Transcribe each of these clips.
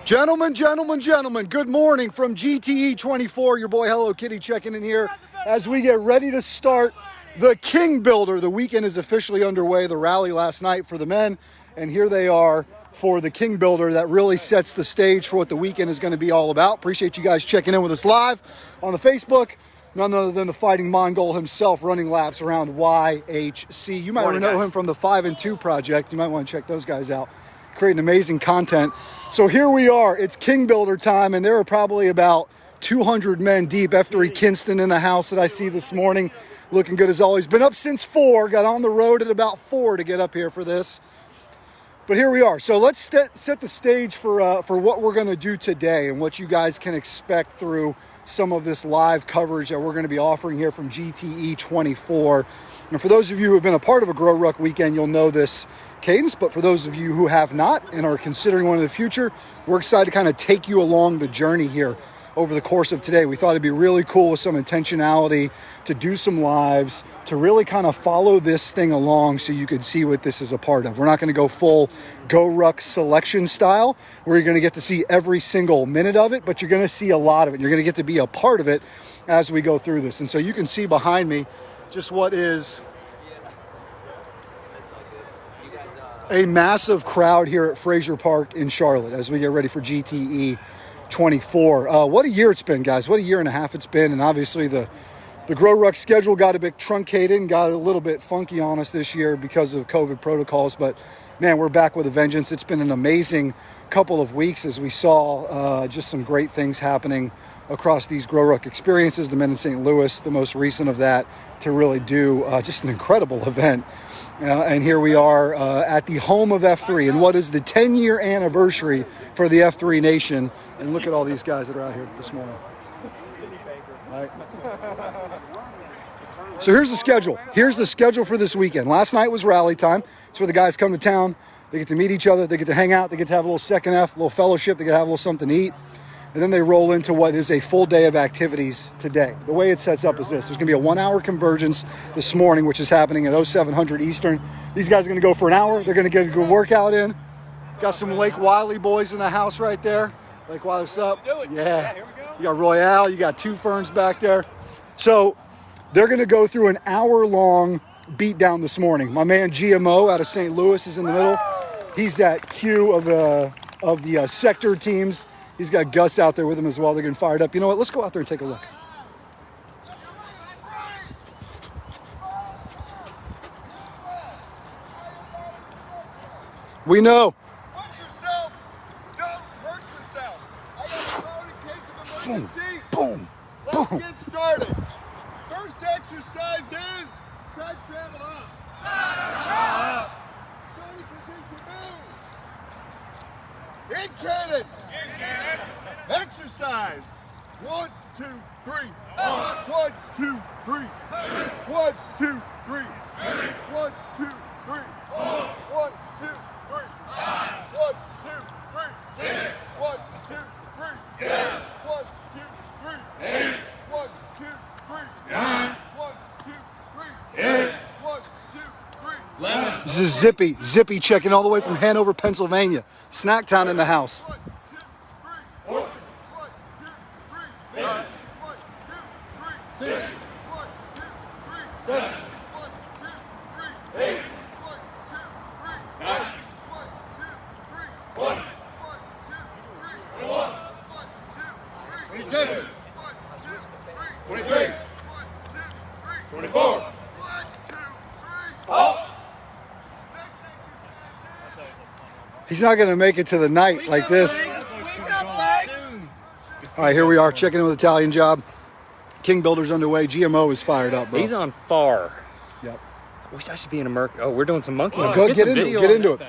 Gentlemen, good morning from GTE 24. Your boy Hello Kitty checking in here as we get ready to start the King Builder. The weekend is officially underway. The rally last night for the men, and here they are for the King Builder that really sets the stage for what the weekend is going to be all about. Appreciate you guys checking in with us live on the Facebook. None other than the Fighting Mongol himself running laps around YHC. You might know him from the 5 and 2 project. You might want to check those guys out. Creating amazing content. So here we are, it's King Builder time, and there are probably about 200 men deep. F3 Kinston in the house that I see this morning, looking good as always. Been up since 4, got on the road at about 4 to get up here for this. But here we are. So let's set the stage for what we're going to do today and what you guys can expect through some of this live coverage that we're going to be offering here from GTE 24. And for those of you who have been a part of a GrowRuck weekend, you'll know this cadence, but for those of you who have not and are considering one in the future, we're excited to kind of take you along the journey here over the course of today. We thought it'd be really cool with some intentionality to do some lives, to really kind of follow this thing along so you could see what this is a part of. We're not going to go full GrowRuck selection style, where you're going to get to see every single minute of it, but you're going to see a lot of it. You're going to get to be a part of it as we go through this. And so you can see behind me just what is a massive crowd here at Fraser Park in Charlotte as we get ready for GTE 24. What a year it's been, guys. What a year and a half it's been. And obviously the GrowRuck schedule got a bit truncated and got a little bit funky on us this year because of COVID protocols. But, man, we're back with a vengeance. It's been an amazing couple of weeks as we saw just some great things happening across these GrowRuck experiences. The men in St. Louis, the most recent of that, to really do just an incredible event. And here we are at the home of F3 and what is the 10-year anniversary for the F3 Nation. And look at all these guys that are out here this morning. All right. So here's the schedule. Here's the schedule for this weekend. Last night was rally time. It's where the guys come to town. They get to meet each other. They get to hang out. They get to have a little second F, a little fellowship. They get to have a little something to eat. And then they roll into what is a full day of activities today. The way it sets up is this. There's going to be a 1-hour convergence this morning, which is happening at 0700 Eastern. These guys are going to go for an hour. They're going to get a good workout in. Got some Lake Wiley boys in the house right there. Lake Wiley, what's up? Yeah. Here we go. You got Royale. You got Two Ferns back there. So they're going to go through an hour-long beatdown this morning. My man GMO out of St. Louis is in the middle. He's that Q of the sector teams. He's got Gus out there with him as well. They're getting fired up. You know what? Let's go out there and take a look. We know. Push yourself. Don't hurt yourself. I got in case of emergency. Boom. Let's get started. First exercise is side travel up. Side shoulders begin to move. In cadence. Exercise. 1, 2, 3. 1, 2, 3. 1, 2, 3. 1, 2, 3. 1, 2, 3. 1, 2, 3. 1, 2, 3. 1, 2, 3. 1, 2, 3. 1, 2, 3. 1, 2, 3. This is Zippy checking all the way from Hanover, Pennsylvania. Snacktown in the house. 1, 2, 3. 1, 2, 3. 1, 2, 3. 1, 2, 3. 7. 1, 2, 3. 8. 1, 2, 3. 9. 1, 2, 3. 1. 1, 2, 3. 1. 1, 2, 3. 22. 1, 2, 3. 23. 1, 2, 3. 24. 1, 2, 3. Oh! He's not going to make it to the night like this. All right, here we are checking in with Italian Job. King Builder's underway. GMO is fired up, bro. He's on far. Yep. I wish I should be in America. Oh, we're doing some monkey. Go get into it.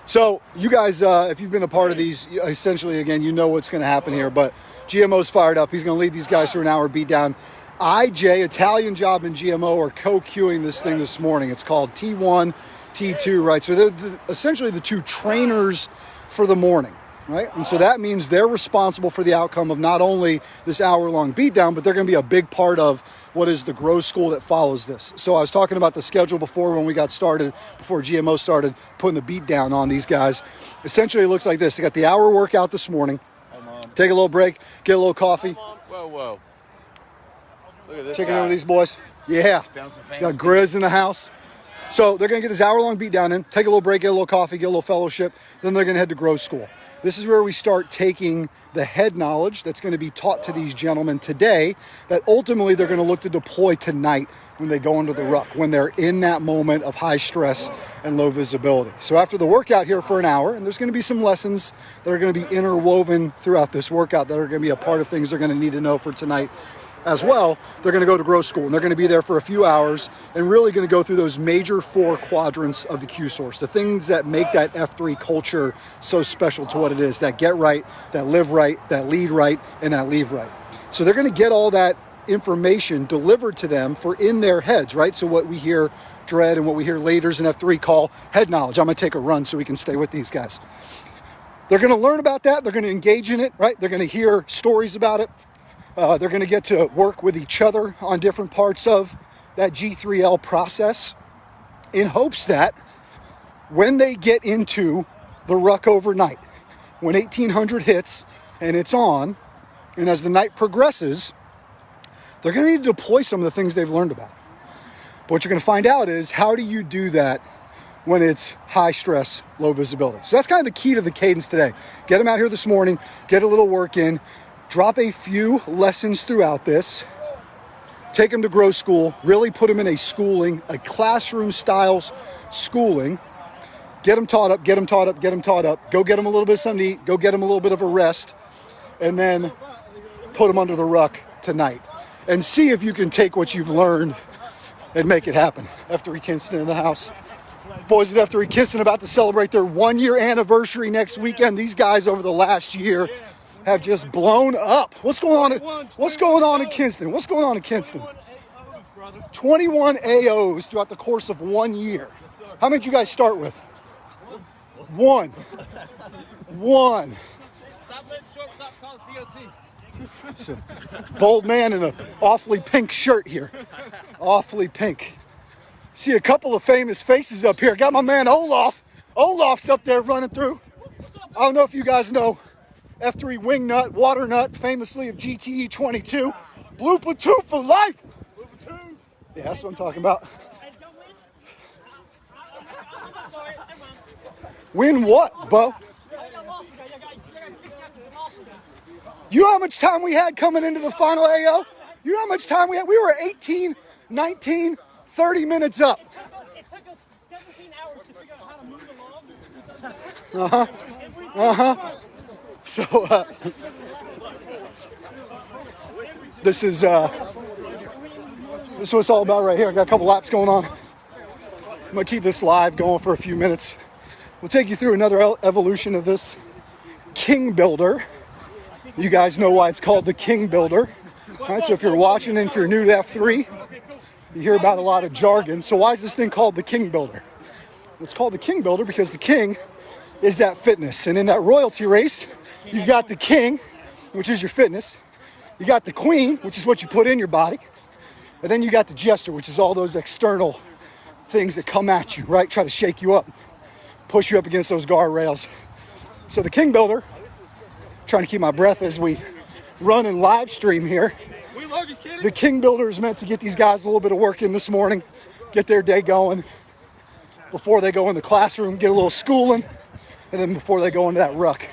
So you guys, if you've been a part of these, essentially, again, you know what's going to happen here. But GMO's fired up. He's going to lead these guys through an hour beatdown. IJ, Italian Job, and GMO are co-queuing this thing this morning. It's called T1, T2, right? So they're essentially the two trainers for the morning. right? And so that means they're responsible for the outcome of not only this hour-long beatdown, but they're going to be a big part of what is the Grow School that follows this. So I was talking about the schedule before when we got started, before GMO started putting the beat down on these guys. Essentially, it looks like this. They got the hour workout this morning. Take a little break, get a little coffee. Whoa. Look at this. Checking over these boys. Yeah. Got Grizz in the house. So they're going to get this hour-long beat down in, take a little break, get a little coffee, get a little fellowship. Then they're going to head to Grow School. This is where we start taking the head knowledge that's going to be taught to these gentlemen today that ultimately they're going to look to deploy tonight when they go into the ruck, when they're in that moment of high stress and low visibility. So after the workout here for an hour, and there's going to be some lessons that are going to be interwoven throughout this workout that are going to be a part of things they're going to need to know for tonight as well. They're going to go to Grow School, and they're going to be there for a few hours and really going to go through those major 4 quadrants of the Q source, the things that make that F3 culture so special to what it is, that get right, that live right, that lead right, and that leave right. So they're going to get all that information delivered to them for in their heads, right? So what we hear Dread and what we hear leaders in F3 call head knowledge. I'm going to take a run so we can stay with these guys. They're going to learn about that. They're going to engage in it, right? They're going to hear stories about it. They're going to get to work with each other on different parts of that G3L process in hopes that when they get into the ruck overnight, when 1800 hits and it's on, and as the night progresses, they're going to need to deploy some of the things they've learned about. But what you're going to find out is, how do you do that when it's high stress, low visibility? So that's kind of the key to the cadence today. Get them out here this morning, get a little work in, drop a few lessons throughout this, take them to Grow School, really put them in a schooling, a classroom styles schooling, get them taught up, go get them a little bit of something to eat, go get them a little bit of a rest, and then put them under the ruck tonight. And see if you can take what you've learned and make it happen. F3 Kinston in the house. Boys at F3 Kinston about to celebrate their 1-year anniversary next weekend. These guys over the last year have just blown up. What's going on in Kinston? 21 AOs throughout the course of 1 year. How many did you guys start with? One. It's a bold man in an awfully pink shirt here. Awfully pink. See a couple of famous faces up here. Got my man Olaf. Olaf's up there running through. I don't know if you guys know F3 Wingnut, Water Nut, famously of GTE 22. Blue Platoon for life. Yeah, that's what I'm talking about. Win what, Bo? You know how much time we had coming into the final AO? You know how much time we had? We were 18, 19, 30 minutes up. It took us 17 hours to figure out how to move along. So this is what it's all about right here. I got a couple laps going on. I'm gonna keep this live going for a few minutes. We'll take you through another evolution of this King Builder. You guys know why it's called the King Builder. All right, so if you're watching and if you're new to F3, you hear about a lot of jargon. So why is this thing called the King Builder? It's called the King Builder because the king is that fitness. And in that royalty race, you've got the king, which is your fitness. You got the queen, which is what you put in your body. And then you got the jester, which is all those external things that come at you, right? Try to shake you up, push you up against those guardrails. So the King Builder, trying to keep my breath as we run and live stream here. The King Builder is meant to get these guys a little bit of work in this morning, get their day going before they go in the classroom, get a little schooling, and then before they go into that ruck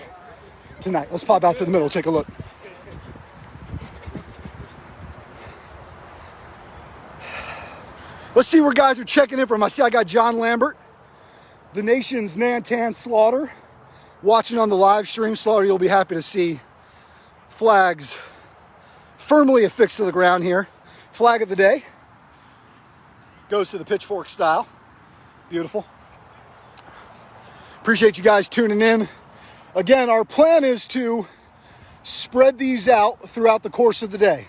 tonight. Let's pop out to the middle, take a look. Let's see where guys are checking in from. I see I got John Lambert, the nation's Nantan Slaughter, watching on the live stream. Slaughter, you'll be happy to see flags firmly affixed to the ground here. Flag of the day goes to the pitchfork style. Beautiful. Appreciate you guys tuning in. Again, our plan is to spread these out throughout the course of the day.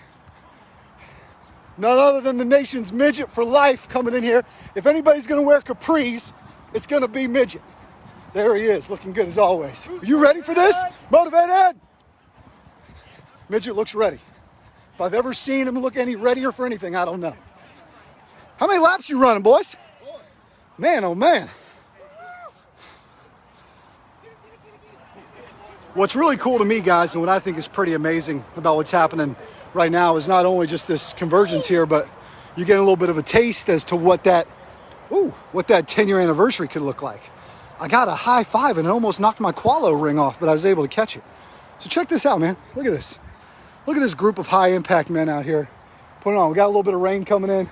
None other than the nation's midget for life coming in here. If anybody's going to wear capris, it's going to be midget. There he is, looking good as always. Are you ready for this? Motivated? Midget looks ready. If I've ever seen him look any readier for anything, I don't know. How many laps you running, boys? Man, oh man. What's really cool to me, guys, and what I think is pretty amazing about what's happening right now is not only just this convergence here, but you get a little bit of a taste as to what that 10-year anniversary could look like. I got a high five and it almost knocked my Qualo ring off, but I was able to catch it. So check this out, man. Look at this. Look at this group of high impact men out here putting on. We got a little bit of rain coming in,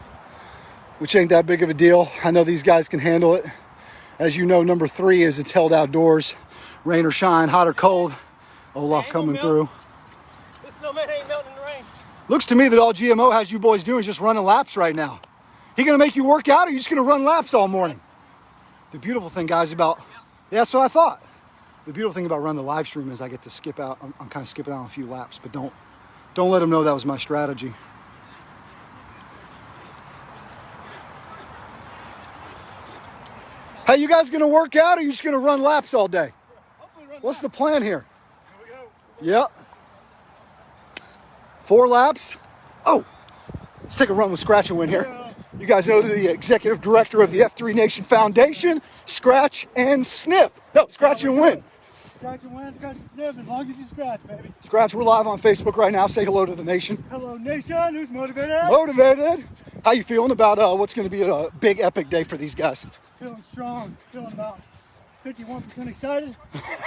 which ain't that big of a deal. I know these guys can handle it. As you know, number 3 is it's held outdoors, rain or shine, hot or cold. Olaf coming through. This snowman ain't melting in the rain. Looks to me that all GMO has you boys doing is just running laps right now. He gonna make you work out, or you just gonna run laps all morning? The beautiful thing, guys, about, yeah, that's what I thought. The beautiful thing about running the live stream is I get to skip out. I'm kind of skipping out on a few laps, but don't let them know that was my strategy. Hey, you guys gonna work out, or you just gonna run laps all day? What's the plan here? Yep. 4 laps. Oh, let's take a run with Scratch and Win here. You guys know the executive director of the F3 Nation Foundation, Scratch and Sniff. No, Scratch and Win. Scratch and Win, Scratch and Sniff, as long as you scratch, baby. Scratch, we're live on Facebook right now. Say hello to the nation. Hello, nation. Who's motivated? Motivated. How you feeling about what's going to be a big epic day for these guys? Feeling strong. Feeling about 51% excited,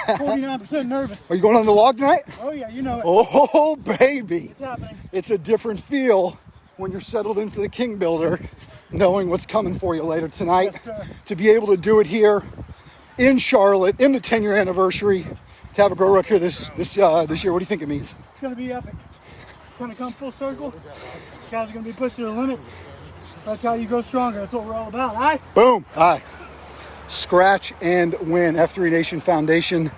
49% nervous. Are you going on the log tonight? Oh, yeah, you know it. Oh, baby. It's happening. It's a different feel when you're settled into the King Builder, knowing what's coming for you later tonight. Yes, sir. To be able to do it here in Charlotte, in the 10-year anniversary, to have a GrowRuck here this year, what do you think it means? It's going to be epic. It's going to come full circle. Guys are going to be pushed to the limits. That's how you grow stronger. That's what we're all about, all right? Boom. All right. Scratch and Win, F3 Nation Foundation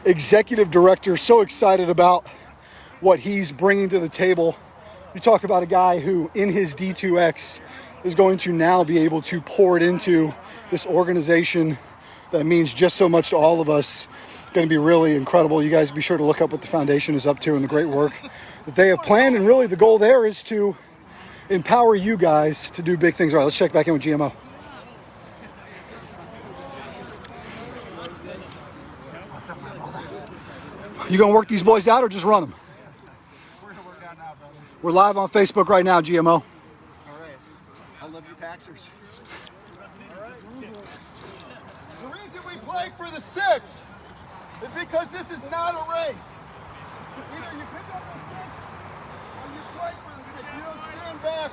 Executive Director. So excited about what he's bringing to the table. You talk about a guy who, in his D2X, is going to now be able to pour it into this organization that means just so much to all of us. Going to be really incredible. You guys be sure to look up what the foundation is up to and the great work that they have planned. And really the goal there is to empower you guys to do big things. All right, let's check back in with GMO. You gonna work these boys out or just run them? We're gonna work out now, brother. We're live on Facebook right now, GMO. All right. I love you, Paxers. All right. The reason we play for the 6 is because this is not a race. Either you pick up the 6 or you play for the 6. You don't stand back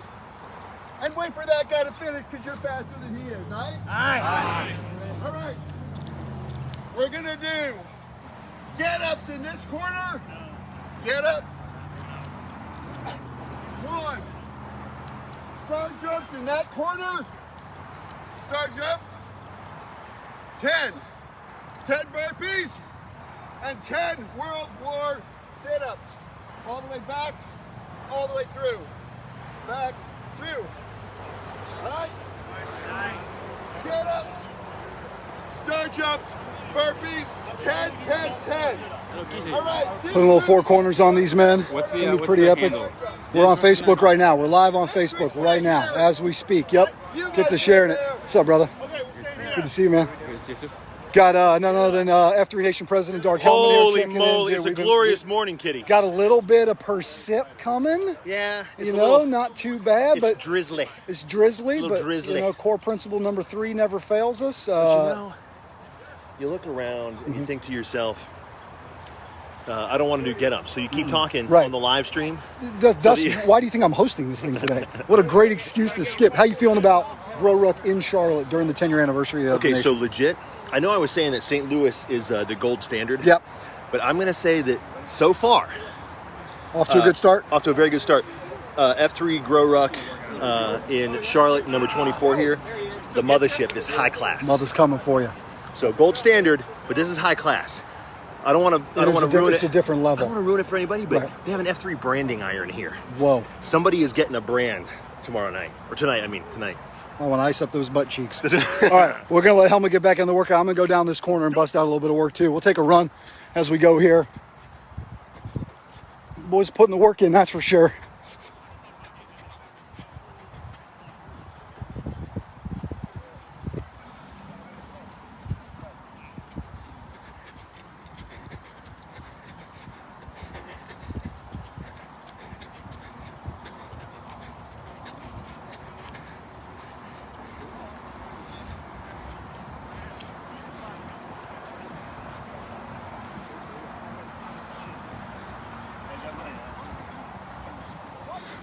and wait for that guy to finish because you're faster than he is, all right? Aye. All right. We're gonna do get-ups in this corner. Get up. 1. Start jumps in that corner. Start jump. 10. 10 burpees. And 10 World War sit-ups. All the way back, all the way through. Back, through. All right? Get-ups. Start jumps. Burpees. 10, 10, 10. All right. Putting a little 4 corners on these men. What's the, Gonna be what's pretty the epic. handle? We're on Facebook right now. We're live on Facebook right now as we speak. Yep. Get to sharing it. What's up, brother? Good to see you, man. Good to see you too. Got none other than F3 Nation President Dark Hellman here Holy checking in. moly, Dude, it's a we've been- glorious morning, Kitty. Got a little bit of persip coming. Yeah, it's You a know, little, not too bad, it's but drizzly. it's drizzly. a little But drizzly. you know, core principle number 3 never fails us. But you know, you look around and you think to yourself, I don't want to do get-ups. So you keep talking Right. on the live stream. Dustin, the- why do you think I'm hosting this thing today? What a great excuse to skip. How you feeling about GrowRuck in Charlotte during the 10-year anniversary of the Okay, so nation? legit, I know I was saying that St. Louis is the gold standard. Yep. But I'm going to say that so far, Off to a good start. off to a very good start. F3 GrowRuck in Charlotte, number 24 here. The mothership is high class. Mother's coming for you. So gold standard, but this is high class. I don't want to. I don't want to ruin it. It's a different I level. don't want to ruin it for anybody, but Right. they have an F3 branding iron here. Whoa. Somebody is getting a brand tomorrow night, or tonight. I mean tonight. I want to ice up those butt cheeks. All right, we're going to let Helmut get back in the workout. I'm going to go down this corner and bust out a little bit of work too. We'll take a run as we go here. Boys putting the work in, that's for sure.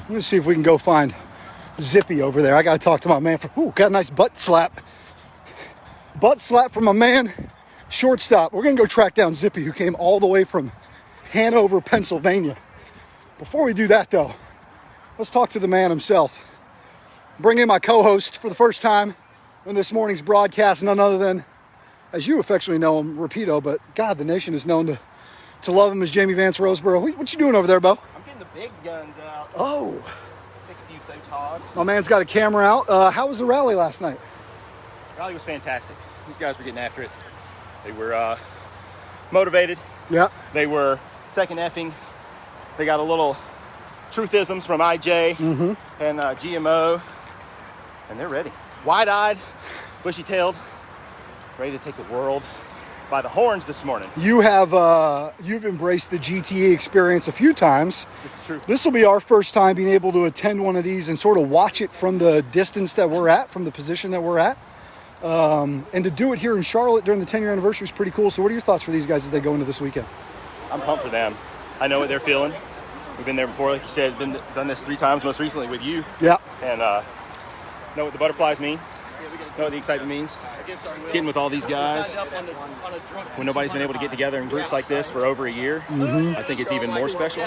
I'm gonna see if we can go find Zippy over there. I gotta talk to my man. Got a nice butt slap. Butt slap from my man, shortstop. We're gonna go track down Zippy, who came all the way from Hanover, Pennsylvania. Before we do that though, let's talk to the man himself. Bring in my co-host for the first time in this morning's broadcast, none other than, as you affectionately know him, Rapido, but God, the nation is known to love him as Jamie Vance Roseboro. What you doing over there, Bo? I'm getting the big guns out. Oh. Take a few photogs. My man's got a camera out. How was the rally last night? Rally was fantastic. These guys were getting after it. They were motivated. Yeah. They were second effing. They got a little truthisms from IJ and GMO, and they're ready. Wide-eyed, bushy-tailed, ready to take the world by the horns this morning. You have you've embraced the GTE experience a few times. This is true. This will be our first time being able to attend one of these and sort of watch it from the distance that we're at, from the position that we're at. And to do it here in Charlotte during the 10-year anniversary is pretty cool. So what are your thoughts for these guys as they go into this weekend? I'm pumped for them. I know what they're feeling. We've been there before, like you said, done this 3 times, most recently with you. Yeah. And know what the butterflies mean. Know what the excitement means. Getting with all these guys when nobody's been able to get together in groups like this for over a year. I think it's even more special.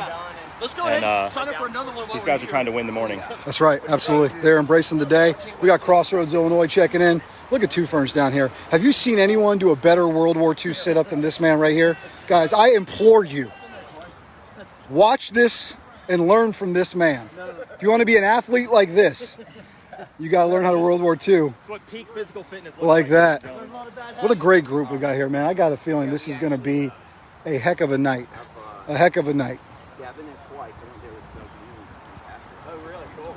Let's go And ahead and sign up for another one. these guys are trying to win the morning. That's right. Absolutely. They're embracing the day. We got Crossroads, Illinois checking in. Look at Two Ferns down here. Have you seen anyone do a better World War II sit-up than this man right here? Guys, I implore you, watch this and learn from this man. If you want to be an athlete like this, you got to learn how to World War II It's what peak physical fitness looks like that. Joey. What a great group we got here, man. I got a feeling this is going to be a heck of a night. A heck of a night. Yeah, I've been there twice. I went there with no community. Oh, really? Cool.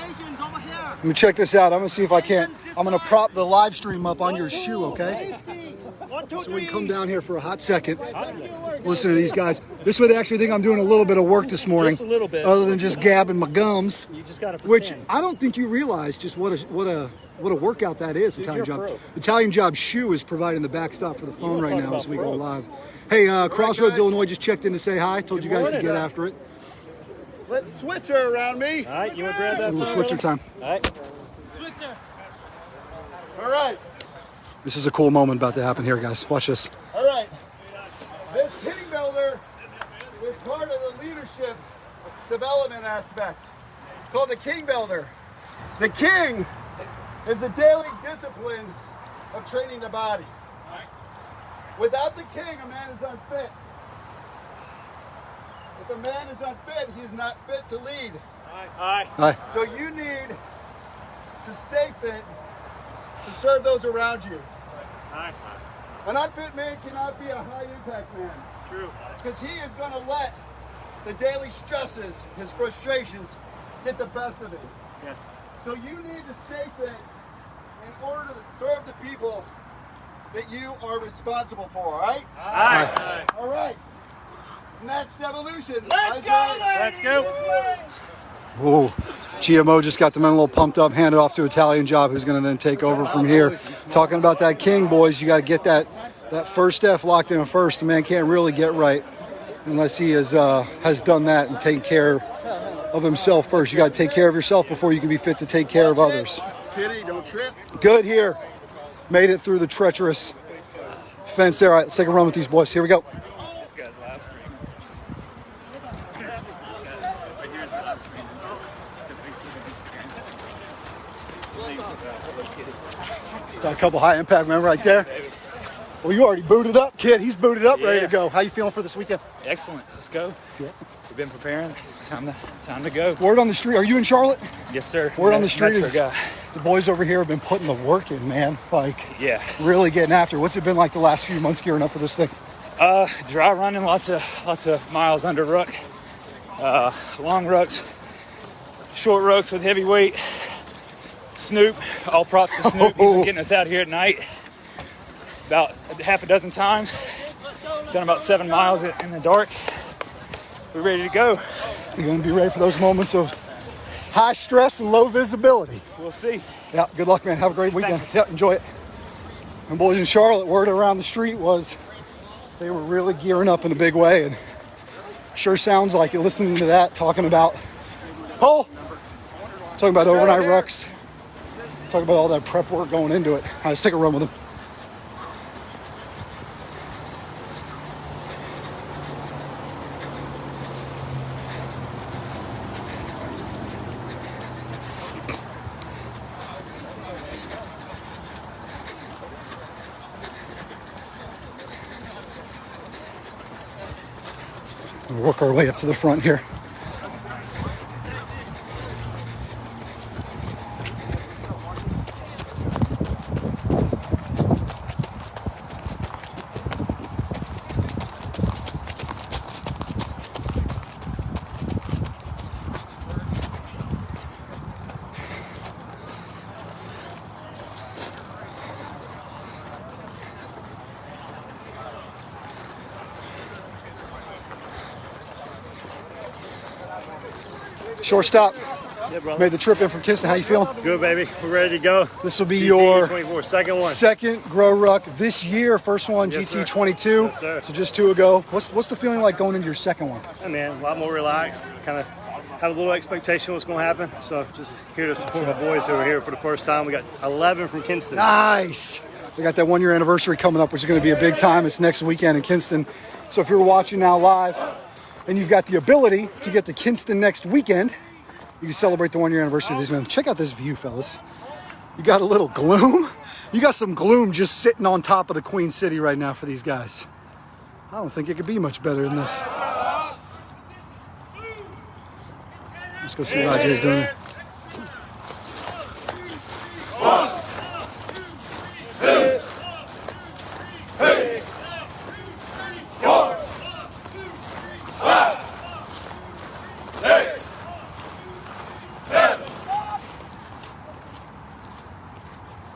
Asians over here. Let me check this out. I'm going to see if I can't. I'm going to prop the live stream up on your shoe, okay? So we can come down here for a hot second. Listen to these guys. This way they actually think I'm doing a little bit of work this morning. Just a little bit. Other than just gabbing my gums. You just got to Which I don't think you realize just what a workout that is. Italian you're a Job. pro. Italian Job Shoe is providing the backstop for the phone right now as we go live. Hey, Crossroads, Illinois just checked in to say hi. Told you guys to get after it. Let Switzer around me. All right, you want to grab that Ooh, phone? Switzer time. All right. Switzer. All right. This is a cool moment about to happen here, guys. Watch this. All right. This king builder is part of the leadership development aspect. It's called the king builder. The king is the daily discipline of training the body. Without the king, a man is unfit. If a man is unfit, he's not fit to lead. Hi. So you need to stay fit to serve those around you. An unfit man cannot be a high impact man. True. Because he is going to let the daily stresses, his frustrations, get the best of him. Yes. So you need to stay fit in order to serve the people that you are responsible for, all right? Hi. All right. Next evolution. Let's go, IJ. ladies. Let's go. This way. Whoa. GMO just got the men a little pumped up, handed off to Italian Job, who's going to then take over from here. Talking about that king, boys, you got to get that first F locked in first. The man can't really get right unless he has done that and taken care of himself first. You got to take care of yourself before you can be fit to take care of others. Kitty, don't trip. Good here. Made it through the treacherous fence there. All right, let's take a run with these boys. Here we go. This guy's live stream. Got a couple high impact men right there. Well, you already booted up, kid. He's booted up, ready to go. How you feeling for this weekend? Excellent. Let's go. Yeah. We've been preparing. Time to go. Word on the street. Are you in Charlotte? Yes, sir. Word on the street Metro is guy. the boys over here have been putting the work in, man. Like, Yeah. really getting after it. What's it been like the last few months gearing up for this thing? Dry running, lots of miles under ruck. Long rucks, short rucks with heavy weight. Snoop, all props to Snoop. He's been getting us out here at night about half a dozen times. Done about 7 miles in the dark. We're ready to go. You're going to be ready for those moments of high stress and low visibility. We'll see. Yeah, good luck, man. Have a great weekend. Yeah, enjoy it. And boys in Charlotte, word around the street was they were really gearing up in a big way, and sure sounds like it listening to that, talking about overnight rucks, talking about all that prep work going into it. All right, let's take a run with them. We'll work our way up to the front here. Shortstop, Yeah, brother. made the trip in from Kinston. How you feeling? Good, baby. We're ready to go. This will be GT your 24, second one. second GrowRuck this year. First one, Yes, sir. GT22. Yes, sir. So just 2 ago. What's the feeling like going into your second one? Hey, man, a lot more relaxed. Kind of have a little expectation what's going to happen. So just here to support my boys who are here for the first time. We got 11 from Kinston. Nice. We got that 1 year anniversary coming up, which is going to be a big time. It's next weekend in Kinston. So if you're watching now live and you've got the ability to get to Kinston next weekend, you can celebrate the 1 year anniversary of these men. Check out this view, fellas. You got a little gloom. You got some gloom just sitting on top of the Queen City right now for these guys. I don't think it could be much better than this. Let's go see what IJ's doing.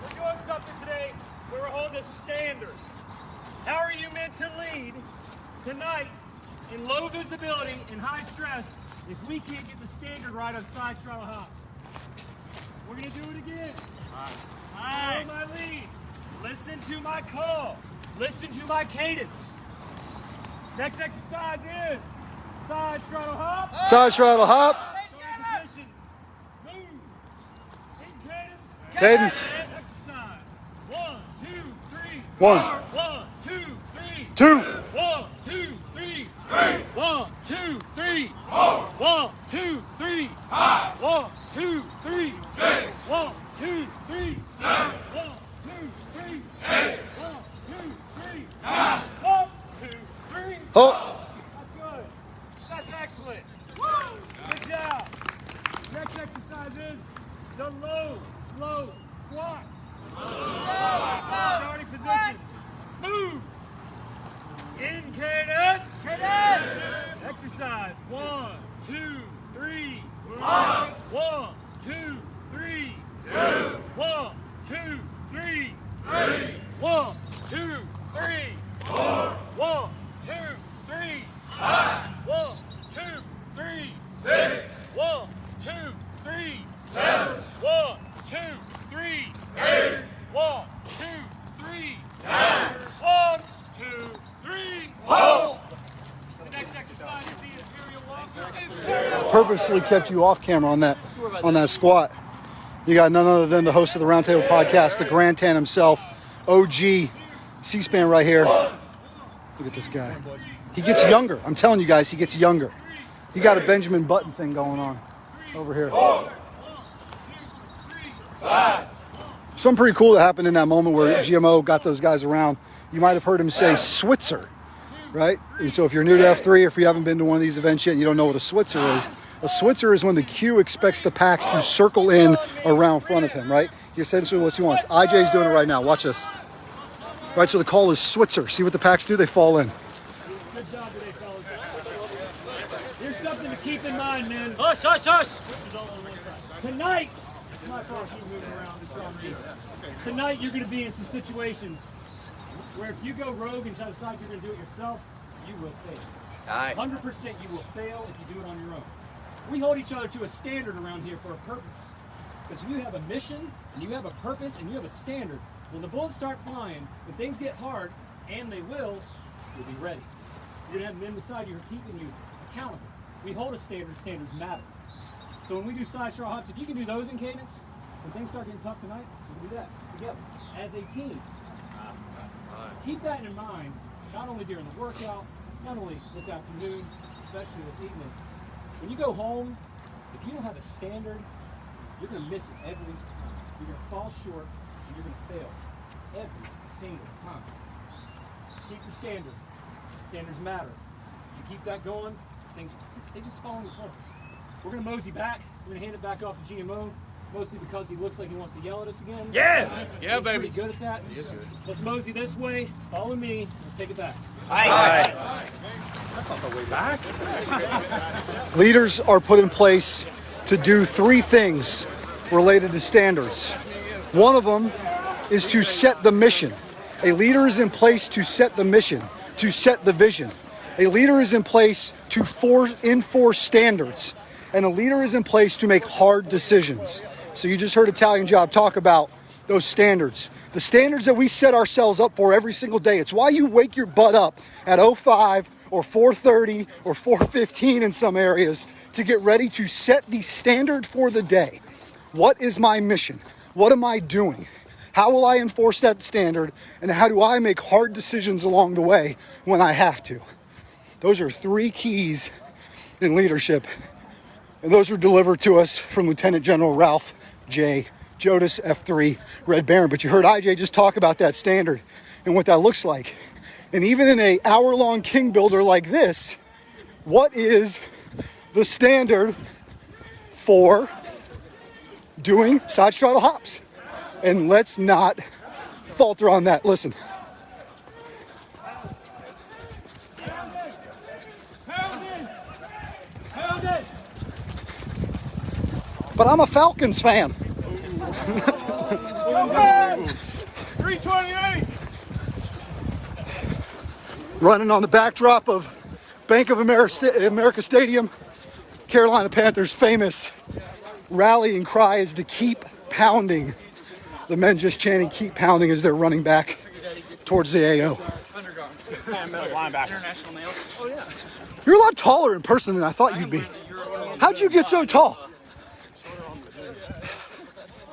We're doing something today where we're holding a standard. How are you meant to lead tonight in low visibility and high stress if we can't get the standard right on side straddle hop? We're gonna do it again. Follow my lead. Listen to my call. Listen to my cadence. Next exercise is side straddle hop. Side straddle hop. Positions. Move. In cadence. Cadence. And exercise. 1, 2, 3. 1, 1, 2, 3. 2. 1, 2, 3. 1, 2, 3. 1, 2, 3. 1, 2, 3. 1, 2, 3. 1, 2, 3. 1, 2, 3. 1, 2, 3. Oh. That's good. That's excellent. Good job. Next exercise is the low, slow squat. Starting position. Move. In cadence. Exercise. 1, 2, 3. 1, 2, 3. 1, 2, 3. 1, 2, 3. 1, 2, 3. 1, 2, 3. 1, 2, 3. 1, 2, 3. 1, 2, 3. 1, 2, 3. The next exercise is the imperial walk. Purposely kept you off camera on that squat. You got none other than the host of the Roundtable Podcast, the Grand Tan himself, OG C-SPAN right here. Look at this guy. He gets younger. I'm telling you guys, he gets younger. He got a Benjamin Button thing going on over here. Something pretty cool that happened in that moment where GMO got those guys around. You might have heard him say Switzer, right? And so if you're new to F3, or if you haven't been to one of these events yet and you don't know what a Switzer is, a Switzer is when the Q expects the packs to circle in around front of him, right? He essentially what he wants. IJ's doing it right now. Watch this. Right, so the call is Switzer. See what the packs do? They fall in. Good job today, fellas. Here's something to keep in mind, man. Hush, hush, hush. Tonight, it's my fault you moving around this on me. Tonight, you're going to be in some situations where if you go rogue and decide you're going to do it yourself, you will fail. 100% you will fail if you do it on your own. We hold each other to a standard around here for a purpose. Because you have a mission, and you have a purpose, and you have a standard. When the bullets start flying, when things get hard, and they will, you'll be ready. You're going to have men beside you who are keeping you accountable. We hold a standard, standards matter. So when we do side straw hops, if you can do those in cadence, when things start getting tough tonight, we can do that together, as a team. Keep that in mind, not only during the workout, not only this afternoon, especially this evening. When you go home, if you don't have a standard, you're going to miss it every time. You're going to fall short, and you're going to fail every single time. Keep the standard. Standards matter. You keep that going, things, they just fall into place. We're going to mosey back. We're going to hand it back off to GMO, mostly because he looks like he wants to yell at us again. Yeah! Yeah, he's baby. Pretty good at that. He is good. Let's mosey this way. Follow me. And take it back. That's not the way back. Leaders are put in place to do three things related to standards. One of them is to set the mission. A leader is in place to set the mission, to set the vision. A leader is in place to enforce standards. And a leader is in place to make hard decisions. So you just heard Italian Job talk about those standards. The standards that we set ourselves up for every single day. It's why you wake your butt up at 05 or 4:30 or 4:15 in some areas to get ready to set the standard for the day. What is my mission? What am I doing? How will I enforce that standard? And how do I make hard decisions along the way when I have to? Those are three keys in leadership. And those were delivered to us from Lieutenant General Ralph J. Jodis, F3, Red Baron. But you heard IJ just talk about that standard and what that looks like. And even in an hour-long king builder like this, what is the standard for doing side straddle hops? And let's not falter on that. Listen. Pound it! But I'm a Falcons fan. 328. Running on the backdrop of Bank of America Stadium, Carolina Panthers' famous rallying cry is to keep pounding. The men just chanting keep pounding as they're running back towards the AO. You're a lot taller in person than I thought you'd be. How'd you get so tall?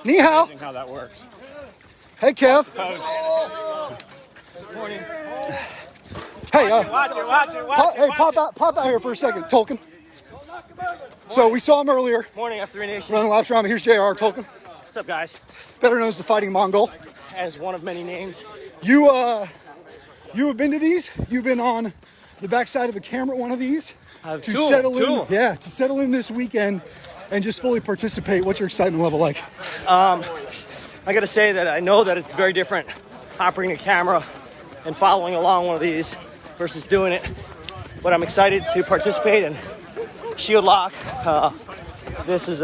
Ni hao. How that works. Hey, Kev. Morning. Hey, Watch it. hey, pop out here for a second, Tolkien. So we saw him earlier, Morning, F3 Nation. running laps around me. Here's JR Tolkien, What's up, guys? better known as the Fighting Mongol. As one of many names. You have been to these? You've been on the backside of a camera at one of these I've to two. to settle in this weekend and just fully participate. What's your excitement level like? I got to say that I know that it's very different operating a camera and following along one of these versus doing it. But I'm excited to participate in Shield Lock. This is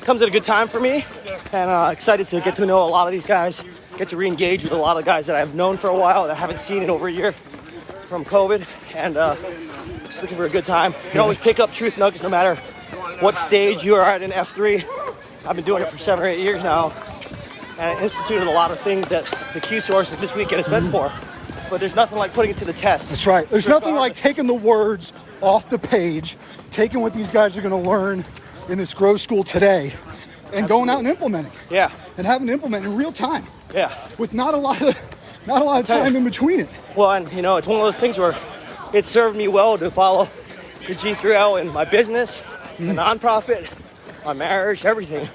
comes at a good time for me, and excited to get to know a lot of these guys, get to re-engage with a lot of guys that I've known for a while that I haven't seen in over a year from COVID, and just looking for a good time. You can always pick up truth nuggets no matter what stage you are at in F3. I've been doing it for 7 or 8 years now, and I instituted a lot of things that the Q source this weekend is meant for. But there's nothing like putting it to the test. That's right. There's nothing like taking the words off the page, taking what these guys are going to learn in this Grow School today, and going out and implementing. Yeah. And having to implement in real time. Yeah. With not a lot of time in between it. Well, and you know, it's one of those things where it served me well to follow the G3L in my business, the nonprofit, my marriage, everything.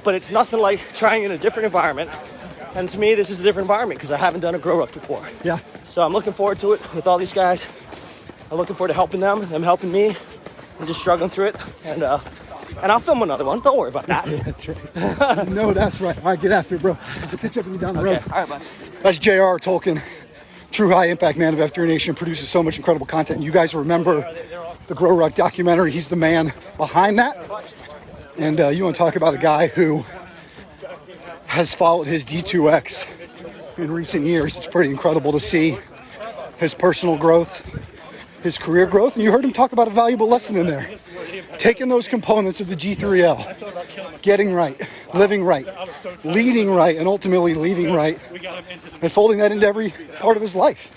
but it's nothing like trying in a different environment. And to me, this is a different environment because I haven't done a GrowRuck before. Yeah. So I'm looking forward to it with all these guys. I'm looking forward to helping them helping me. I'm just struggling through it. And I'll film another one. Don't worry about that. Yeah, that's right. No, that's right. All right, get after it, bro. We'll catch up with you down the road. Okay. All right, bye. That's J.R. Tolkien, true high impact man of F3 Nation, produces so much incredible content. And you guys remember the GrowRuck documentary. He's the man behind that. And you want to talk about a guy who has followed his D2X in recent years. It's pretty incredible to see his personal growth, his career growth. And you heard him talk about a valuable lesson in there. Taking those components of the G3L, getting right, living right, leading right, and ultimately leaving right, and folding that into every part of his life.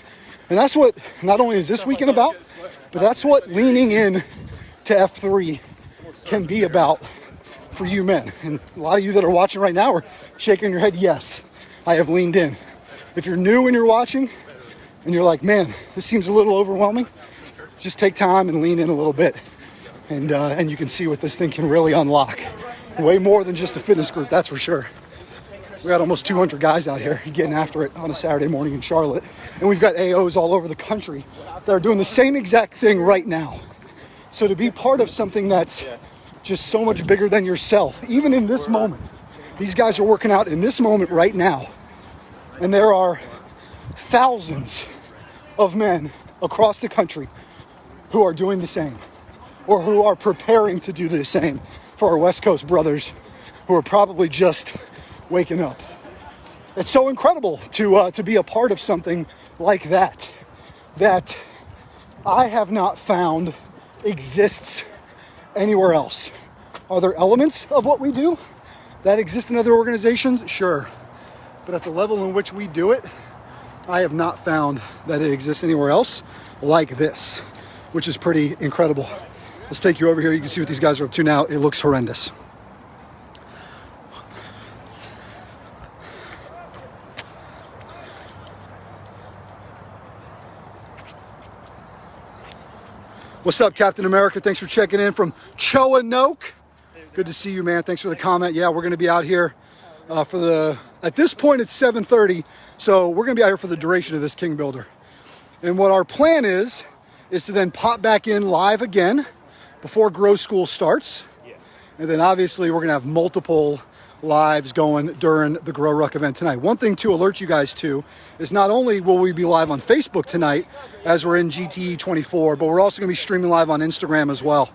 And that's what not only is this weekend about, but that's what leaning in to F3 can be about for you men. And a lot of you that are watching right now are shaking your head, yes, I have leaned in. If you're new and you're watching and you're like, man, this seems a little overwhelming, just take time and lean in a little bit. And you can see what this thing can really unlock. Way more than just a fitness group, that's for sure. We got almost 200 guys out here getting after it on a Saturday morning in Charlotte. And we've got AOs all over the country that are doing the same exact thing right now. So to be part of something that's just so much bigger than yourself, even in this moment, these guys are working out in this moment right now. And there are thousands of men across the country who are doing the same, or who are preparing to do the same for our West Coast brothers who are probably just waking up. It's so incredible to be a part of something like that I have not found exists anywhere else. Are there elements of what we do that exist in other organizations? Sure. But at the level in which we do it, I have not found that it exists anywhere else like this, which is pretty incredible. Let's take you over here. You can see what these guys are up to now. It looks horrendous. What's up, Captain America? Thanks for checking in from Choanoke. Good to see you, man. Thanks for the comment. Yeah, we're going to be out here at this point it's 7:30, so we're going to be out here for the duration of this King Builder. And what our plan is to then pop back in live again before Grow School starts. And then obviously we're going to have multiple lives going during the GrowRuck event tonight. One thing to alert you guys to is not only will we be live on Facebook tonight as we're in GTE 24, but we're also going to be streaming live on Instagram as well.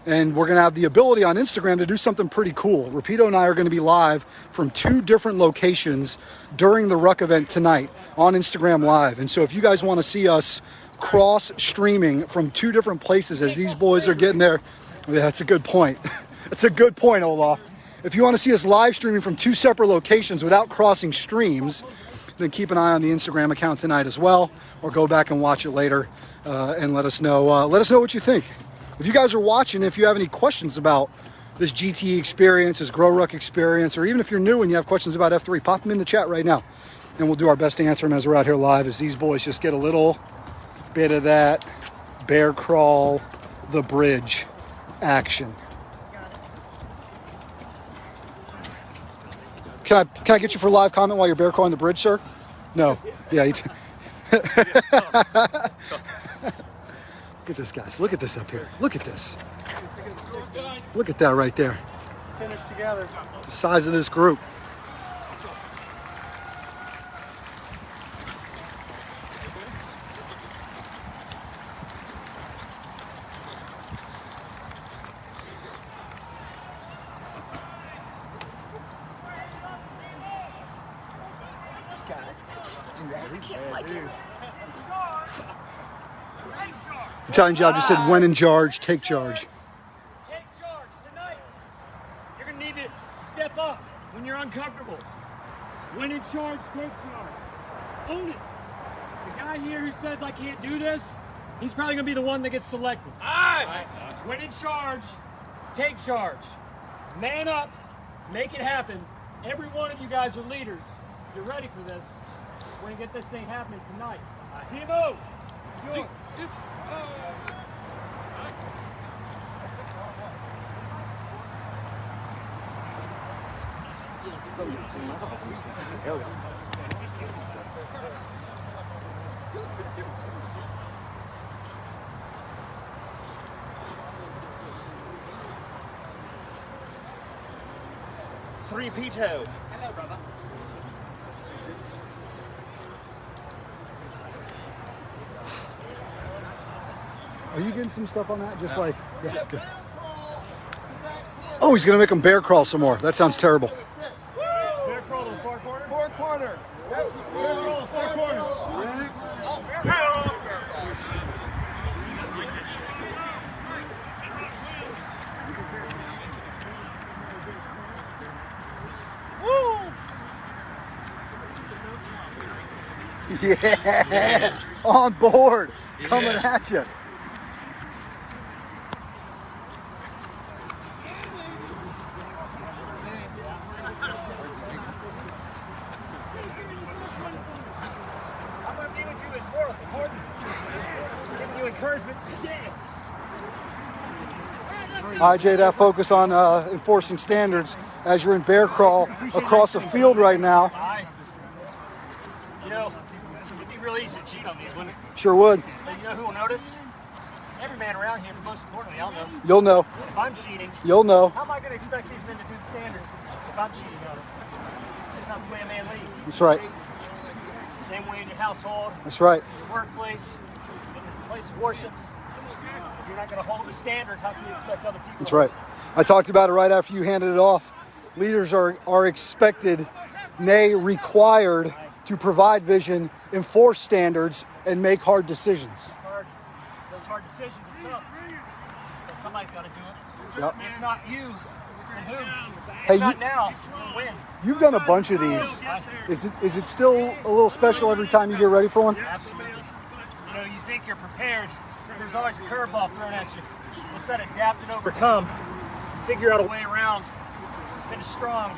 And we're going to have the ability on Instagram to do something pretty cool. Rapido and I are going to be live from 2 different locations during the Ruck event tonight on Instagram Live. And so if you guys want to see us cross streaming from 2 different places as these boys are getting there, yeah, that's a good point. That's a good point, Olaf. If you want to see us live streaming from 2 separate locations without crossing streams, then keep an eye on the Instagram account tonight as well, or go back and watch it later and let us know what you think. If you guys are watching, if you have any questions about this GTE experience, this GrowRuck experience, or even if you're new and you have questions about F3, pop them in the chat right now, and we'll do our best to answer them as we're out here live, as these boys just get a little bit of that bear crawl the bridge action. Can I get you for a live comment while you're bear crawling the bridge, sir? No. Yeah. Look at this, guys. Look at this up here. Look at this. Look at that right there. Finish together. The size of this group. Italian job just said, when in charge, take charge. Take charge tonight. You're going to need to step up when you're uncomfortable. When in charge, take charge. Own it. The guy here who says, I can't do this, he's probably going to be the one that gets selected. Aye. When in charge, take charge. Man up. Make it happen. Every one of you guys are leaders. You're ready for this. We're going to get this thing happening tonight. Timo! Sure. Three Pito. Are you getting some stuff on that? Just like, yeah, good. Oh, he's gonna make him bear crawl some more. That sounds terrible. Bear crawl to the far corner? Far corner. Bear crawl to the far corner. Yeah, on board, coming at you. I'm going to be with you in moral support, giving you encouragement. IJ, that focus on enforcing standards as you're in bear crawl across a field right now. You know, it'd be real easy to cheat on these, wouldn't it? Sure would. But you know who will notice? Every man around here, but most importantly, I'll know. You'll know. If I'm cheating, You'll know. how am I going to expect these men to do the standards if I'm cheating on them? It's just not the way a man leads. That's right. Same way in your household, That's right. your workplace, in your place of worship. If you're not going to hold the standard, how can you expect other people? That's right. I talked about it right after you handed it off. Leaders are expected, nay, required to provide vision, enforce standards, and make hard decisions. It's hard. Those hard decisions are tough. But somebody's got to do it. Yep. If not you, then who? Hey, If not now, when? You've done a bunch of these. Is it still a little special every time you get ready for one? Absolutely. You know, you think you're prepared, but there's always a curveball thrown at you. Instead of adapt and overcome, figure out a way around, finish strong.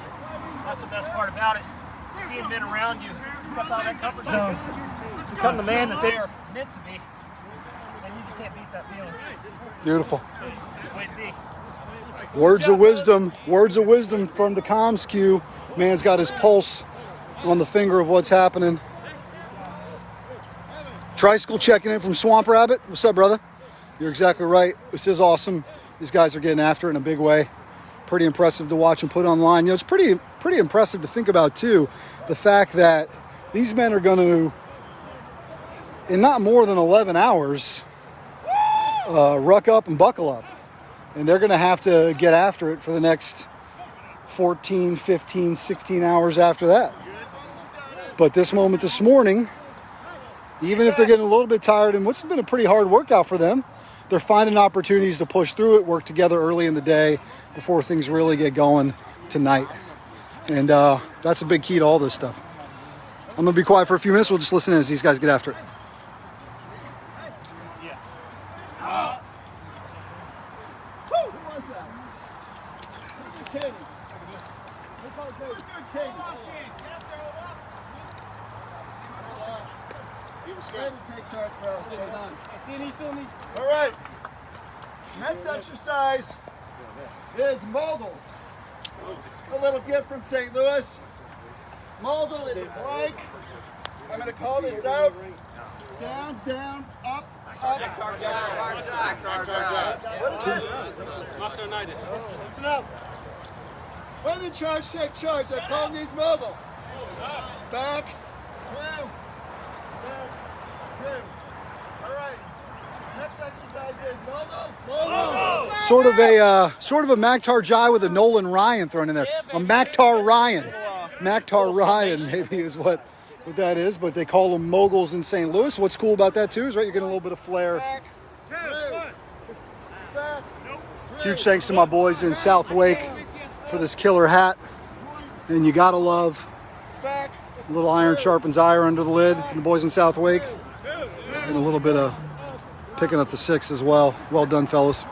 That's the best part about it. Seeing men around you step out of that comfort zone, become the man that they are meant to be, and you just can't beat that feeling. Beautiful. It's the way to be. Words of wisdom from the comms cue. Man's got his pulse on the finger of what's happening. Tricycle checking in from Swamp Rabbit. What's up, brother? You're exactly right. This is awesome. These guys are getting after it in a big way. Pretty impressive to watch and put online. You know, it's pretty impressive to think about too, the fact that these men are going to, in not more than 11 hours, ruck up and buckle up. And they're going to have to get after it for the next 14, 15, 16 hours after that. But this moment this morning, even if they're getting a little bit tired and what's been a pretty hard workout for them, they're finding opportunities to push through it, work together early in the day before things really get going tonight. And that's a big key to all this stuff. I'm going to be quiet for a few minutes. We'll just listen as these guys get after it. All right. Next exercise is moguls. A little gift from St. Louis. Mogul is a plank. I'm going to call this out. Down, down, up, up. What is it? Listen up. When in charge, shake charge. I call these moguls. Back, through, back, through. All right. Next exercise is moguls. Sort of a Maktar Jai with a Nolan Ryan thrown in there. A Maktar Ryan. Maktar Ryan maybe is what that is, but they call them moguls in St. Louis. What's cool about that too is, right, you're getting a little bit of flair. Huge thanks to my boys in South Wake for this killer hat. And you gotta love a little iron sharpens iron under the lid from the boys in South Wake. And a little bit of picking up the 6 as well. Well done, fellas.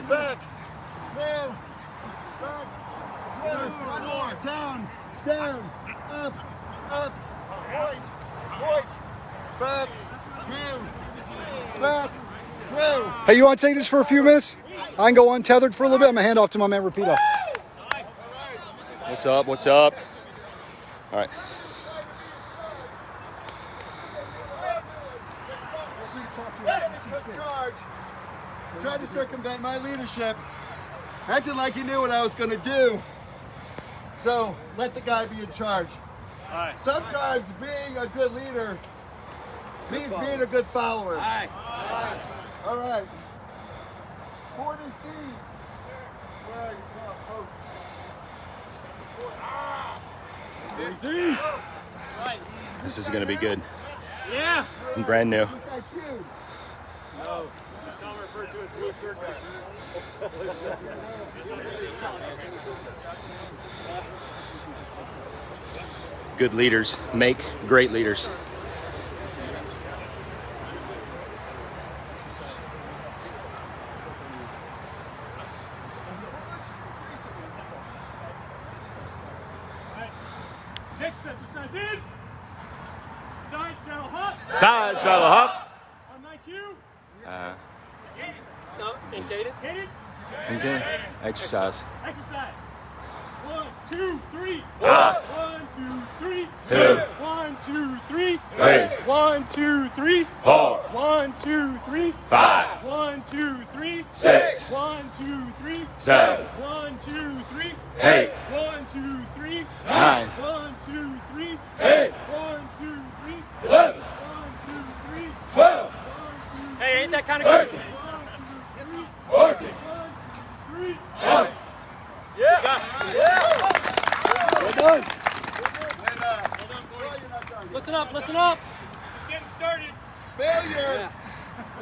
Back, down, back, one more, down, down, up, point, back, 2, back, 2. Hey, you want to take this for a few minutes? I can go untethered for a little bit. I'm going to hand off to my man, Rapido. What's up? What's up? All right. Tried to circumvent my leadership, acting like he knew what I was going to do. So let the guy be in charge. Sometimes being a good leader means being a good follower. All right. 40 feet. Where are you going, coach? This is going to be good. Yeah. And brand new. This guy huge. No. It's not referred to as blue shirt guy. Good leaders make great leaders. Next exercise is side straddle hop. Side straddle hop. On my cue. Uh, No, in cadence. Cadence. okay. Exercise. Exercise. 1, 2, 3. Ah. 1, 2, 3. 2. 1, 2, 3. 3. 1, 2, 3. 4. 1, 2, 3. 5. 1, 2, 3. 6. 1, 2, 3. 7. 1, 2, 3. 8. 1, 2, 3. 9. 1, 2, 3. 10. 1, 2, 3. 11. 1, 2, 3. 12. Hey, ain't that kind of good? 14. 3. Well done. Listen up, listen up. It's getting started. Failure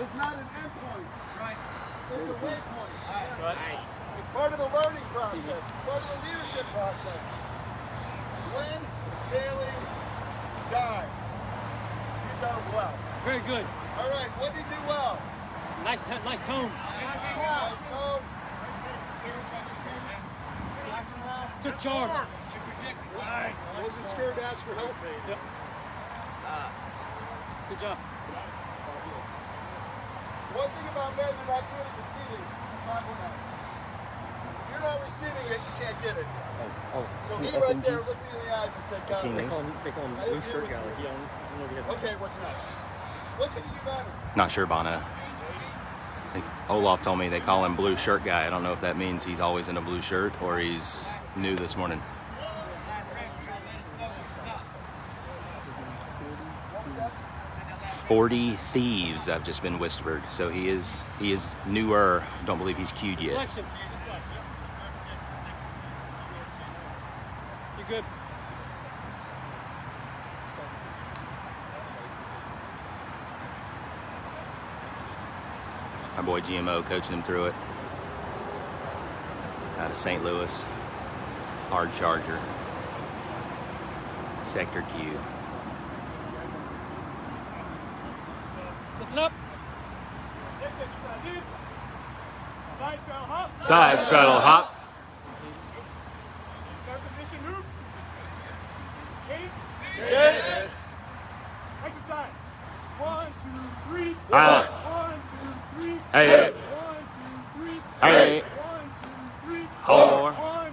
is not an endpoint. Right. It's a waypoint. Right. It's part of the learning process. It's part of the leadership process. Win, failing, die. You've done it well. Very good. All right, what did you do well? Nice tone. Nice tone. Took charge. Wasn't scared to ask for help. Yep. Good job. One thing about men, they're not good at receiving compliments. If you're not receiving it, you can't get it. So he right there looked me in the eyes and said, "Got it." They call him blue shirt guy. Like, Okay, what's next? What can you do better? Not sure, Bono. I think Olaf told me they call him blue shirt guy. I don't know if that means he's always in a blue shirt or he's new this morning. 40 thieves, I've just been whispered. So he is newer. Don't believe he's queued yet. Flexion. You're good. My boy GMO coaching him through it. Out of St. Louis. Hard charger. Sector Q. Listen up. Next exercise is side straddle hop. Side straddle hop. Start position move. Cadence. Exercise. 1, 2, 3. 1, 2, 3. Hey. 1, 2, 3. Hey. 1, 2, 3. 4. 1,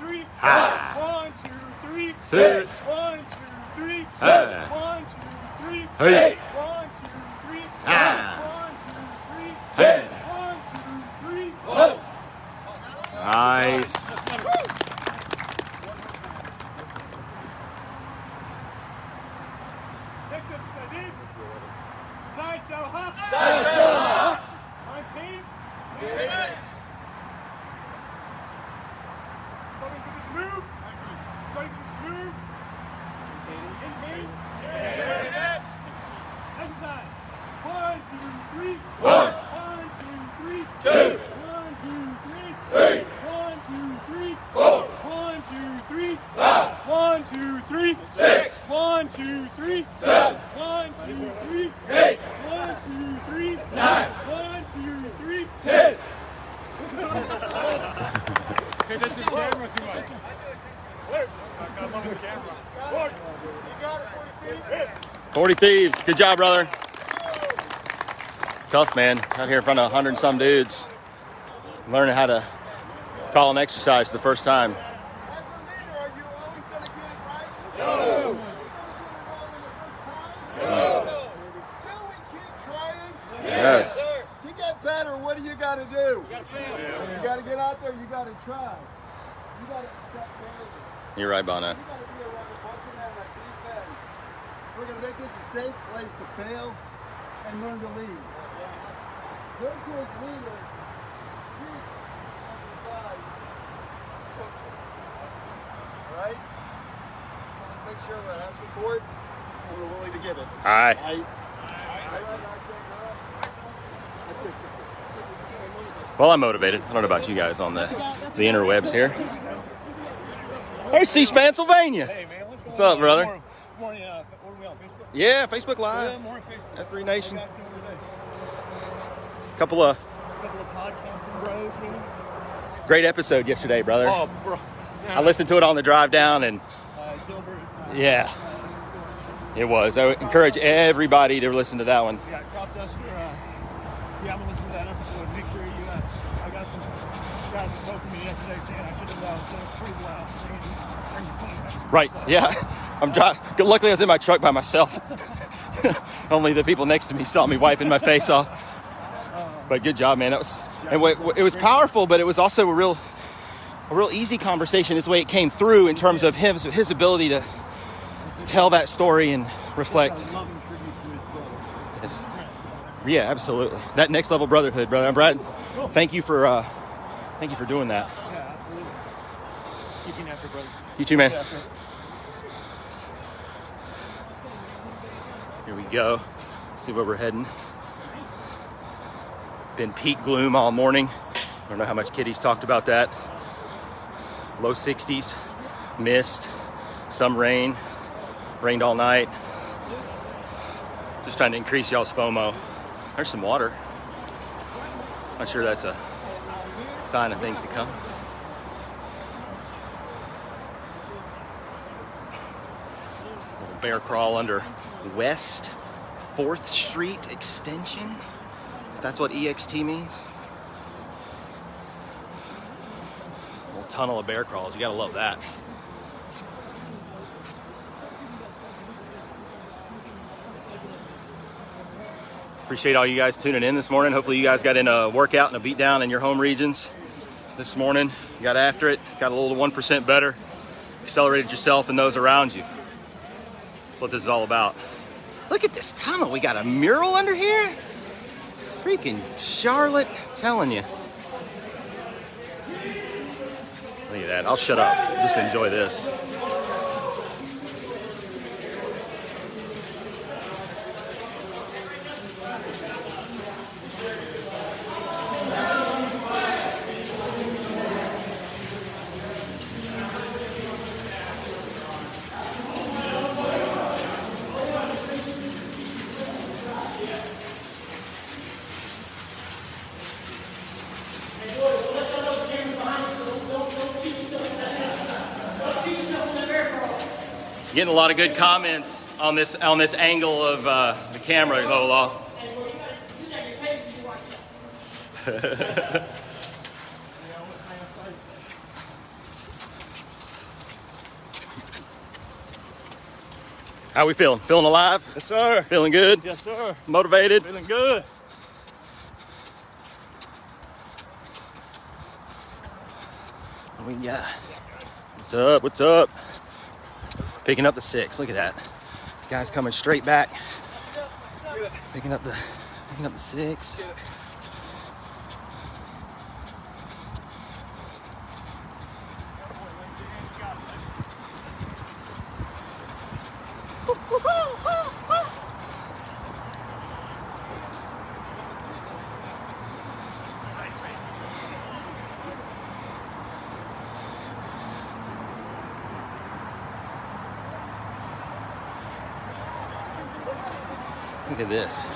2, 3. Ah. 1, 2, 3. 6. 1, 2, 3. 7. 1, 2, 3. Hey. 1, 2, 3. Ah. 1, 2, 3. 10. 1, 2, 3. Whoa. Nice. Next exercise is side straddle hop. Side straddle hop. On cadence. Starting position move. Starting position move. In cadence. Exercise. 1, 2, 3. 1, 2, 3. 2. 1, 2, 3. 3. 1, 2, 3. 4. 1, 2, 3. 5. 1, 2, 3. 6. 1, 2, 3. 7. 1, 2, 3. 8. 1, 2, 3. 9. 1, 2, 3. 10. Pay attention to the camera too much. I'm on the camera. You got it, 40 feet. 40 thieves. Good job, brother. Tough, man. Out here in front of 100 and some dudes, learning how to call an exercise for the first time. As a leader, are you always going to get it right? No. Are you going to get it wrong the first time? No. Do we keep trying? Yes. To get better, what do you got to do? You got to get out there. You got to try. You got to accept failure. You're right, Bono. You got to be around a bunch of men like these men. We're going to make this a safe place to fail and learn to lead. Good to his leader. Treat every guy. All right? So let's make sure we're asking for it and we're willing to give it. All right. Well, I'm motivated. I don't know about you guys on the interwebs here. There's C-SPAN, Pennsylvania. Hey, man, what's going What's up, brother? More, what are we on Facebook? Yeah, Facebook Live. Yeah, more on Facebook. F3 Nation. What are you guys doing today? Couple of Podcasting bros here. great episode yesterday, brother. Oh, bro. I listened to it on the drive down, and Gilbert. yeah, it was. I would encourage everybody to listen to that one. Yeah, Crop Duster. You haven't listened to that episode, make sure you. I got some guys that spoke to me yesterday saying I should have done pretty well. Bring your phone back. Right? Yeah. I'm driving. Luckily, I was in my truck by myself. Only the people next to me saw me wiping my face off. But good job, man. It was powerful, but it was also a real easy conversation. Is the way it came through in terms of his ability to tell that story and reflect. Yes. Yeah, absolutely. That next level brotherhood, brother. I'm Brad. Thank you for doing that. Yeah, absolutely. Keep getting after, brother. You too, man. Yeah, Here we go. See where we're heading. Been peak gloom all morning. I don't know how much Kitty's talked about that. Low 60s, mist, some rain. Rained all night. Just trying to increase y'all's FOMO. There's some water. Not sure that's a sign of things to come. Little bear crawl under West 4th Street Extension. If that's what EXT means. Little tunnel of bear crawls. You gotta love that. Appreciate all you guys tuning in this morning. Hopefully you guys got in a workout and a beat down in your home regions this morning. You got after it, got a little 1% better, accelerated yourself and those around you. That's what this is all about. Look at this tunnel. We got a mural under here. Freaking Charlotte, telling you. Look at that. I'll shut up. Just enjoy this. Getting a lot of good comments on this angle of the camera, Loloff. How we feeling? Feeling alive? Yes, sir. Feeling good? Yes, sir. Motivated? Feeling good. What we got? What's up? What's up? Picking up the 6. Look at that. Guy's coming straight back. Picking up the 6. Look at this.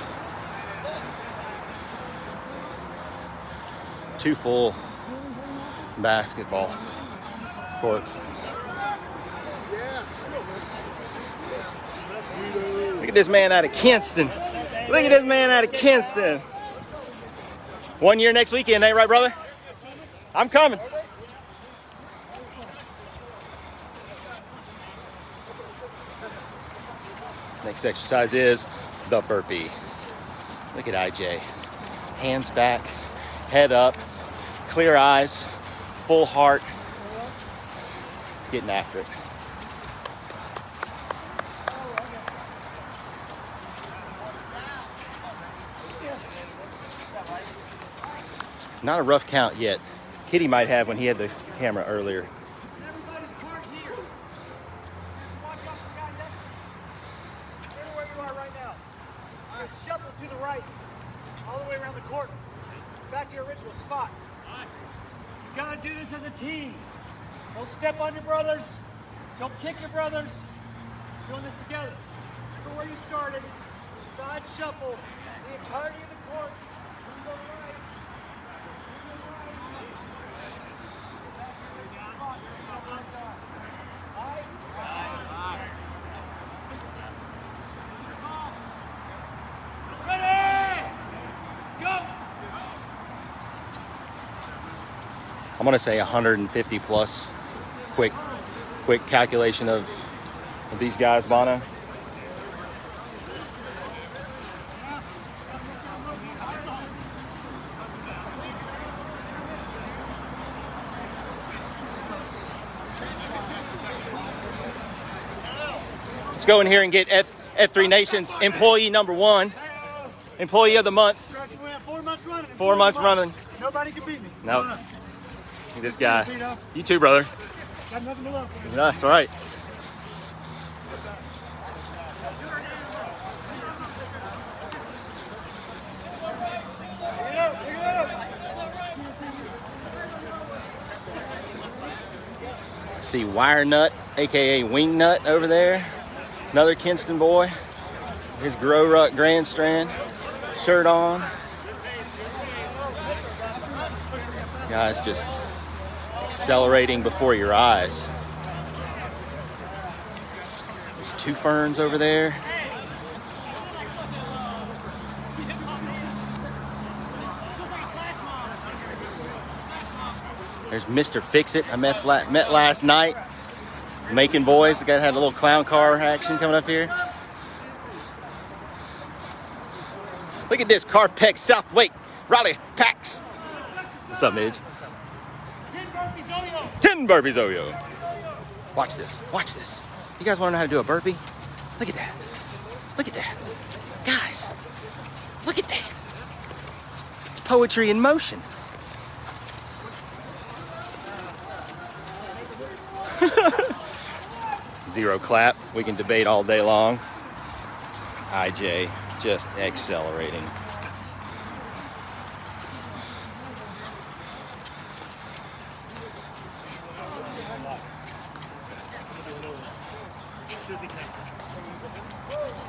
2 full basketball courts. Look at this man out of Kinston. Look at this man out of Kinston. 1 year next weekend, ain't right, brother? I'm coming. Next exercise is the burpee. Look at IJ. Hands back, head up, clear eyes, full heart, getting after it. Not a rough count yet. Kitty might have when he had the camera earlier. Everybody's parked here. Watch out for the guy next to you. Stay where you are right now. Just shuffle to the right, all the way around the court, back to your original spot. You gotta do this as a team. Don't step on your brothers. Don't kick your brothers. We're doing this together. Remember where you started. Side shuffle the entirety of the court. Move over right. I'm gonna say 150 plus. Quick calculation of these guys, Bono. Let's go in here and get F3 Nation's employee number 1, employee of the month. 4 months running. 4 months running. Nobody can beat me. No. This guy. You too, brother. Got nothing to love for. No, that's all right. See Wire Nut, aka Wing Nut, over there. Another Kinston boy. His GrowRuck Grand Strand shirt on. Guys just accelerating before your eyes. There's 2 ferns over there. There's Mr. Fix-It. I met last night. Making boys. The guy had a little clown car action coming up here. Look at this. Carpex South Wake. Raleigh Pax. What's up, Midge? 10 burpees, Oyo. Watch this. Watch this. You guys want to know how to do a burpee? Look at that. Look at that. Guys, look at that. It's poetry in motion. Zero clap. We can debate all day long. IJ just accelerating.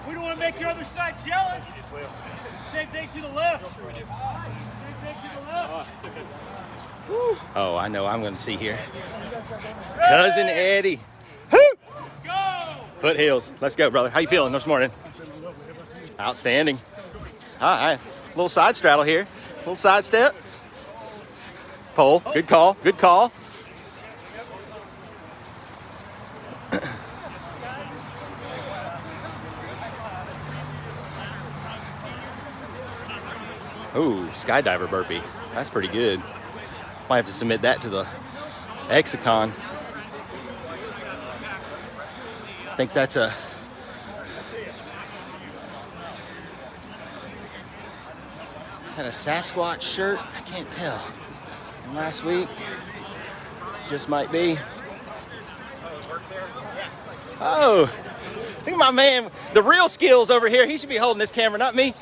We don't want to make your other side jealous. Same thing to the left. Same thing to the left. Oh, I know I'm going to see here. Cousin Eddie. Woo! Go! Foothills. Let's go, brother. How you feeling this morning? Outstanding. All right. Little side straddle here. Little side step. Pole. Good call. Good call. Ooh, skydiver burpee. That's pretty good. Might have to submit that to the Exicon. I think that's a... Is that a Sasquatch shirt? I can't tell. From last week. Just might be. Oh, look at my man. The real skills over here. He should be holding this camera, not me.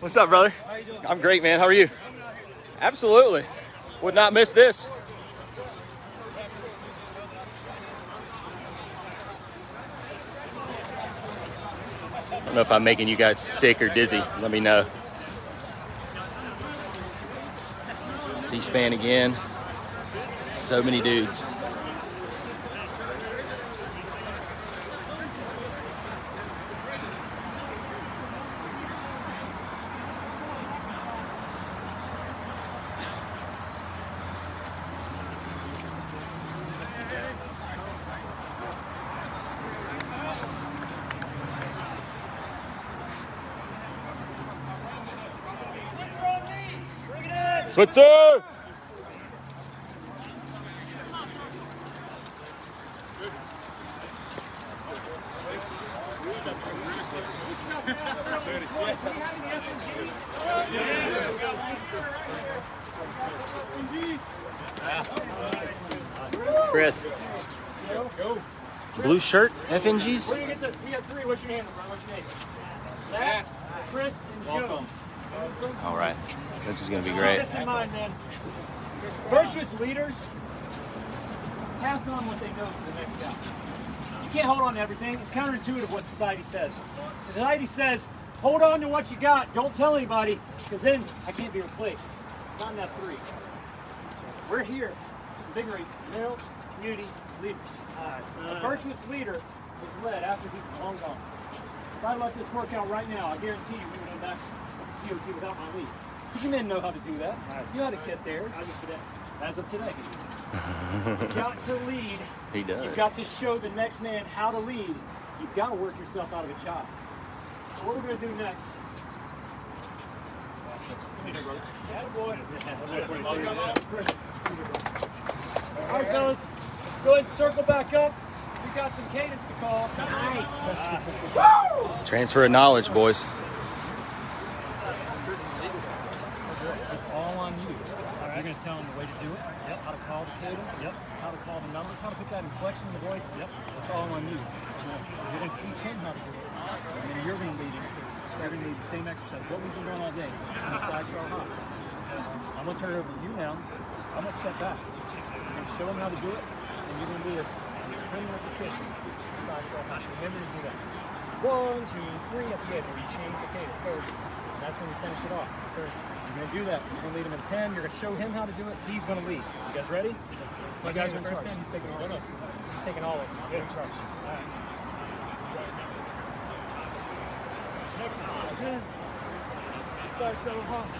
What's up, brother? How you doing? I'm great, man. How are you? Absolutely. Would not miss this. I don't know if I'm making you guys sick or dizzy. Let me know. C-SPAN again. So many dudes. Switzer! Chris. Blue shirt, FNGs? When you get to, you got three. What's your name? What's your name? Matt, Chris, and Joe. All right. This is going to be Keep great. this in mind, man. Virtuous leaders pass on what they know to the next guy. You can't hold on to everything. It's counterintuitive what society says. Society says, hold on to what you got. Don't tell anybody, because then I can't be replaced. Not in that three. We're here to invigorate male community leaders. A virtuous leader is led after he's long gone. If I let this work out right now, I guarantee you we would end back with the COT without my lead. You men know how to do that. You know how to get there. As of today. You've got to lead. He does. You've got to show the next man how to lead. You've got to work yourself out of a job. So what we're going to do next. All right, fellas. Let's go ahead and circle back up. We've got some cadence to call. Transfer of knowledge, boys. It's all on you. You're going to tell them the way to do it, how to call the cadence, how to call the numbers, how to put that inflection in the voice. It's all on you. You're going to teach him how to do it. And then you're going to lead him. You're going to lead the same exercise. What we've been doing all day in the side show hops. I'm going to turn it over to you now. I'm going to step back. You're going to show him how to do it, and you're going to lead us in 10 repetitions in the side show hops. Remember to do that. 1, 2, 3 at the end where you change the cadence. And that's when you finish it off. You're going to do that. You're going to lead him in 10. You're going to show him how to do it. He's going to lead. You guys ready? You guys are in charge. He's taking all of it. He's taking all of it. You're in charge. All right. Side shuttle hop.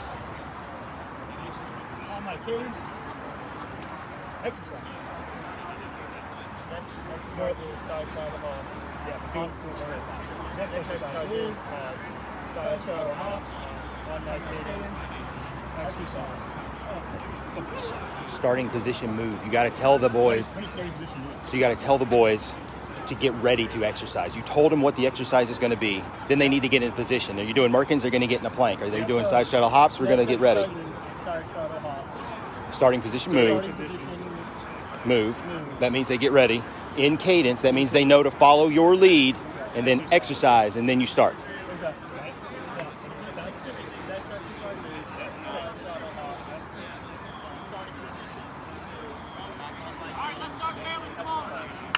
On my cadence. Exercise. Next part is side shuttle hop. Yeah, do it. Next exercise is side shuttle hops. On my cadence. Exercise. Starting position move. You got to tell the boys. So you got to tell the boys to get ready to exercise. You told them what the exercise is going to be. Then they need to get in position. Are you doing Merkins? They're going to get in a plank. Are they doing side shuttle hops? We're going to get ready. Side shuttle hops. Starting position move. Move. That means they get ready. In cadence, that means they know to follow your lead, and then exercise, and then you start.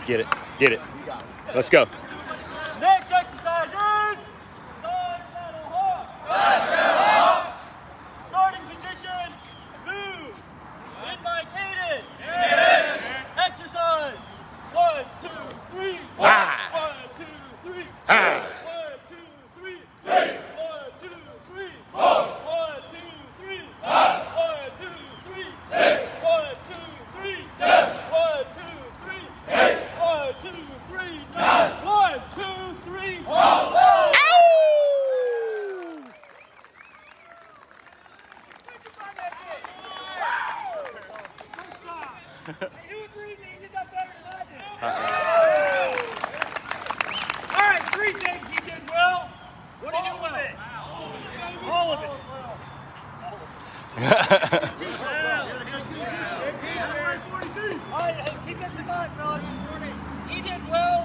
Get it. Get it. Let's go. Next exercise is side shuttle hop. Side shuttle hop. Starting position, move. In my cadence. Exercise. 1, 2, 3. 1, 2, 3. 1, 2, 3. 1, 2, 3. 1, 2, 3. 1, 2, 3. 6. 1, 2, 3. 7. 1, 2, 3. 8. 1, 2, 3. 9. 1, 2, 3. You agree that you did that better than I did? All right, 3 things you did well. What did you do well? All of it. All right, hey, keep this in mind, fellas. He did well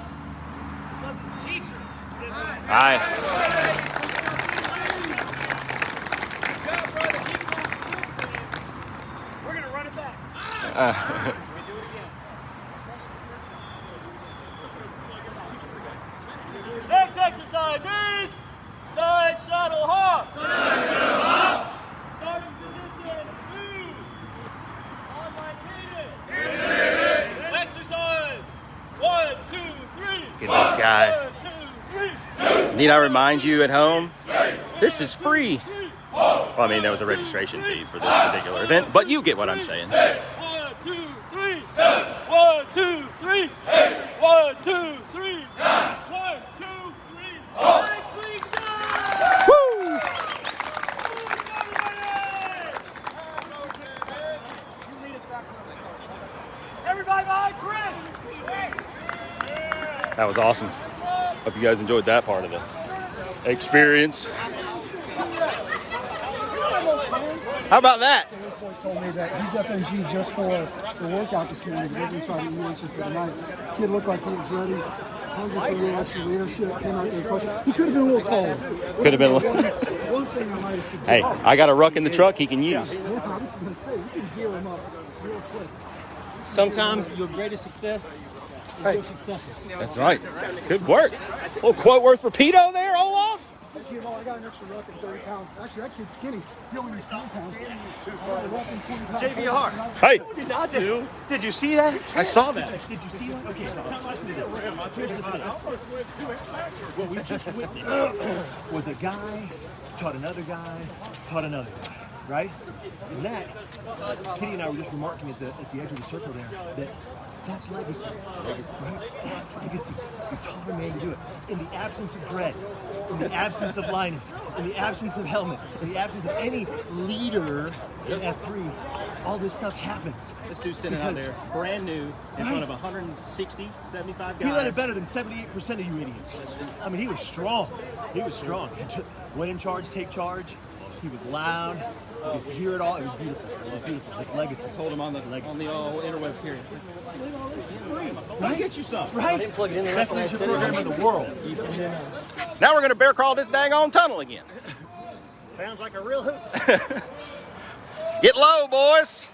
because his teacher did well. Aye. Good job, brother. Keep on listening. We're going to run it back. Can we do it again? Next exercise is side shuttle hop. Side shuttle hop. Starting position, move. On my cadence. Exercise. 1, 2, 3. Get this guy. 1, 2, 3. Need I remind you at home, this is free. Well, I mean, there was a registration fee for this particular event, but you get what I'm saying. 1, 2, 3. 1, 2, 3. 1, 2, 3. 1, 2, 3. Nicely done! Woo! That was awesome. Hope you guys enjoyed that part of the experience. How about that? Those boys told me that he's FNG just for the workout this morning. They're going to try to eat for the night. Kid looked like he was ready. Hungry for a little extra leadership. Came out there and crushed it. He could have been a little taller. Could have been a little. One thing I might have suggested. Hey, I got a ruck in the truck he can use. Yeah, I was just going to say, we can gear him up real quick. Sometimes your greatest success is your successor. That's right. Good work. A little quote worth repeato there, Olaf. Hey, GMO, I got an extra ruck at 30 pounds. Actually, that kid's skinny. He only weighs 7 pounds. JVR. Hey. Did not do. Did you see that? I saw that. Did you see that? Okay, now listen to this. Here's the thing. What we just witnessed was a guy taught another guy, taught another guy, right? And that, Kitty and I were just remarking at the edge of the circle there, that's legacy. Right? That's legacy. You taught a man to do it. In the absence of Dread, in the absence of Linus, in the absence of Helmet, in the absence of any leader in F3, all this stuff happens. This dude's sitting out there, brand new, in front of 160, 75 guys. He led it better than 78% of you idiots. I mean, he was strong. He was strong. He just went in charge, take charge. He was loud. You could hear it all. It was beautiful. It was beautiful. His legacy. I told him on the interwebs here. Right? Get you some. Right? Best leadership program in the world. Now we're going to bear crawl this dang on tunnel again. Sounds like a real hoop. Get low, boys.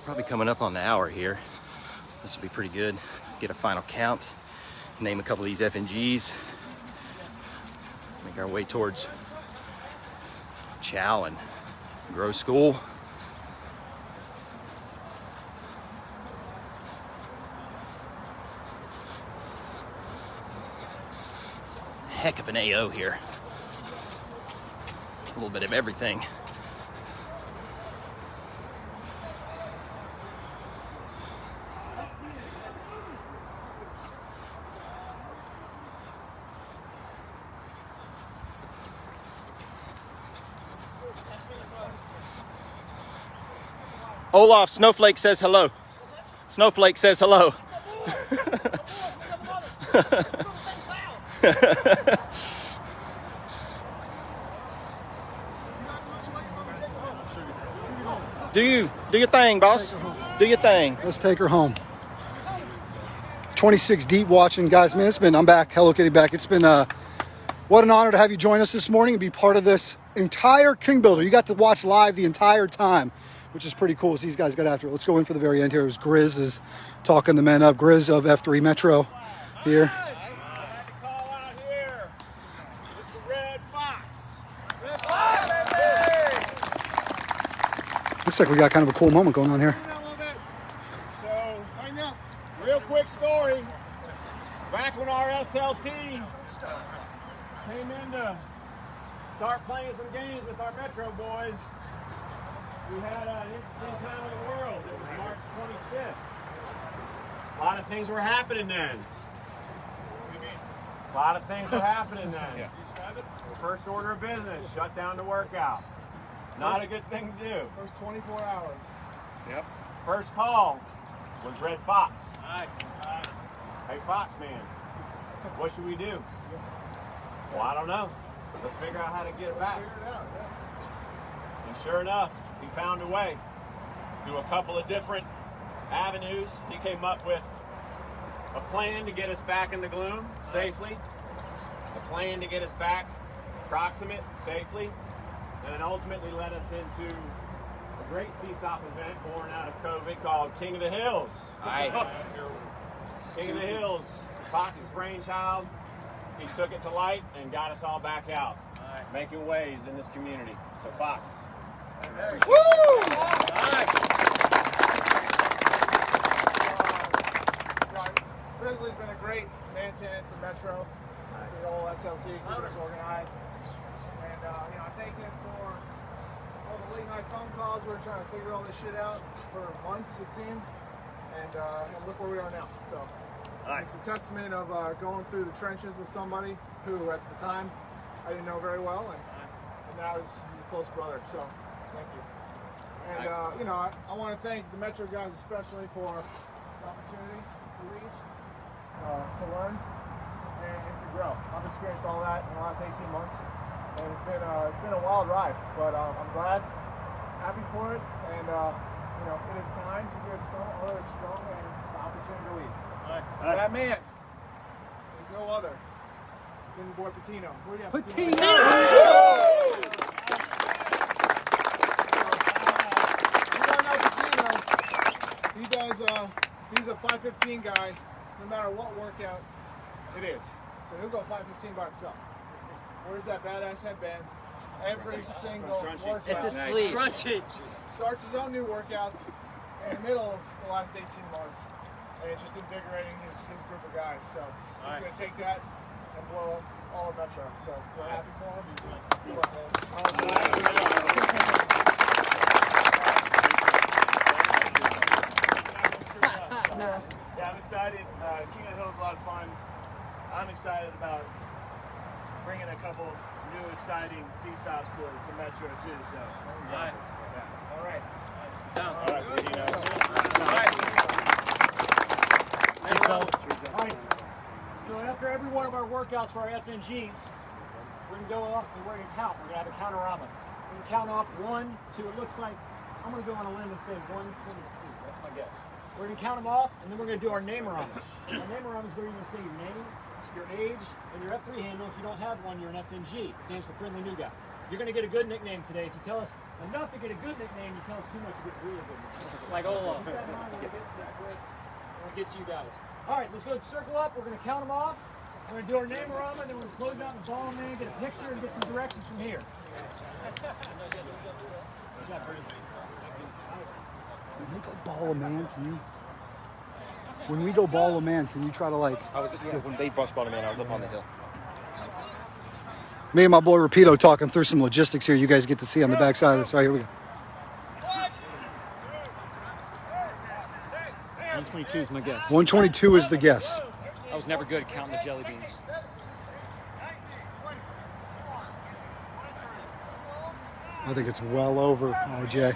Probably coming up on the hour here. This will be pretty good. Get a final count, name a couple of these FNGs, make our way towards Chow and Grow School. Heck of an AO here. A little bit of everything. Olaf, Snowflake says hello. Snowflake says hello. Do your thing, boss. Do your thing. Let's take her home. 26 deep watching, guys. Man, I'm back. Hello Kitty back. It's been what an honor to have you join us this morning and be part of this entire King Builder. You got to watch live the entire time, which is pretty cool. So these guys got after it. Let's go in for the very end here as Grizz is talking the men up. Grizz of F3 Metro here. Call out here. Mr. Red Fox. Looks like we got kind of a cool moment going on here. So, real quick story. Back when our SLT came in to start playing some games with our Metro boys, we had an interesting time in the world. It was March 25th. A lot of things were happening then. A lot of things were happening then. First order of business, shut down the workout. Not a good thing to do. First 24 hours. Yep. First call was Red Fox. Hey, Fox man, what should we do? Well, I don't know. Let's figure out how to get it back. And sure enough, he found a way. Through a couple of different avenues, he came up with a plan to get us back in the gloom safely, a plan to get us back proximate safely, and then ultimately led us into a great CSOP event born out of COVID called King of the Hills. Aye. King of the Hills Fox's brainchild. He took it to light and got us all back out, making waves in this community. So Fox. Grizzly's been a great man-tenant for Metro, the whole SLT, keeping us organized. And I thank him for all the late-night phone calls. We were trying to figure all this shit out for months, it seemed. And look where we are now. So it's a testament of going through the trenches with somebody who, at the time, I didn't know very well, and now he's a close brother. So thank you. And I want to thank the Metro guys especially for the opportunity to lead. To learn and to grow. I've experienced all that in the last 18 months, and it's been a wild ride. But I'm glad, happy for it, and it is time to give someone strong and the opportunity to lead. That man is no other than the boy Patino. Where do you have Patino? You don't know Patino. He does. He's a 5:15 guy. No matter what workout it is. So he'll go 5:15 by himself. Wears that badass headband every single workout. It's a sleep. Starts his own new workouts in the middle of the last 18 months. And just invigorating his group of guys. So he's going to take that and blow up all of Metro. So we're happy for him. Good luck, man. Yeah, I'm excited. King of the Hill is a lot of fun. I'm excited about bringing a couple new exciting C-stops to Metro too. So, all right. All right. Thanks, all right. So after every one of our workouts for our FNGs, we're going to go off and we're going to count. We're going to have a countorama. We're going to count off 1, 2. It looks like I'm going to go on a limb and say 1, 2, 3. That's my guess. We're going to count them off, and then we're going to do our name-a-rama. Our name-a-rama is where you're going to say your name, your age, and your F3 handle. If you don't have one, you're an FNG. It stands for Friendly New Guy. You're going to get a good nickname today. If you tell us enough to get a good nickname, you tell us too much to get a really good nickname. Like Olo. Keep that in mind when we get to that, Chris. When we get to you guys. All right, let's go and circle up. We're going to count them off. We're going to do our name-a-rama, and then we're going to close out in the ball man, get a picture, and get some directions from here. When we go ball of man, when we go ball of man, can you try to when they bust ball man, I was up on the hill. Me and my boy Rapido talking through some logistics here. You guys get to see on the backside of this. All right, here we go. 122 is my guess. 122 is the guess. I was never good at counting the jelly beans. I think it's well over, IJ.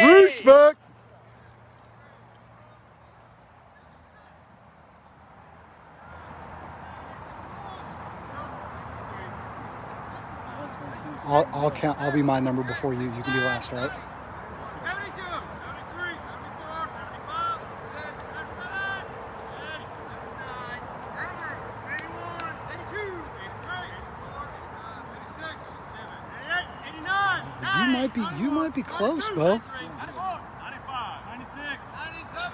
Respect. I'll count. I'll be my number before you. You can be last, all right? 72, 73, 74, 75, 77, 80, 81, 82, 83, 84, 86, 88, 89, You might be close, Bo. 94, 95, 96, 97.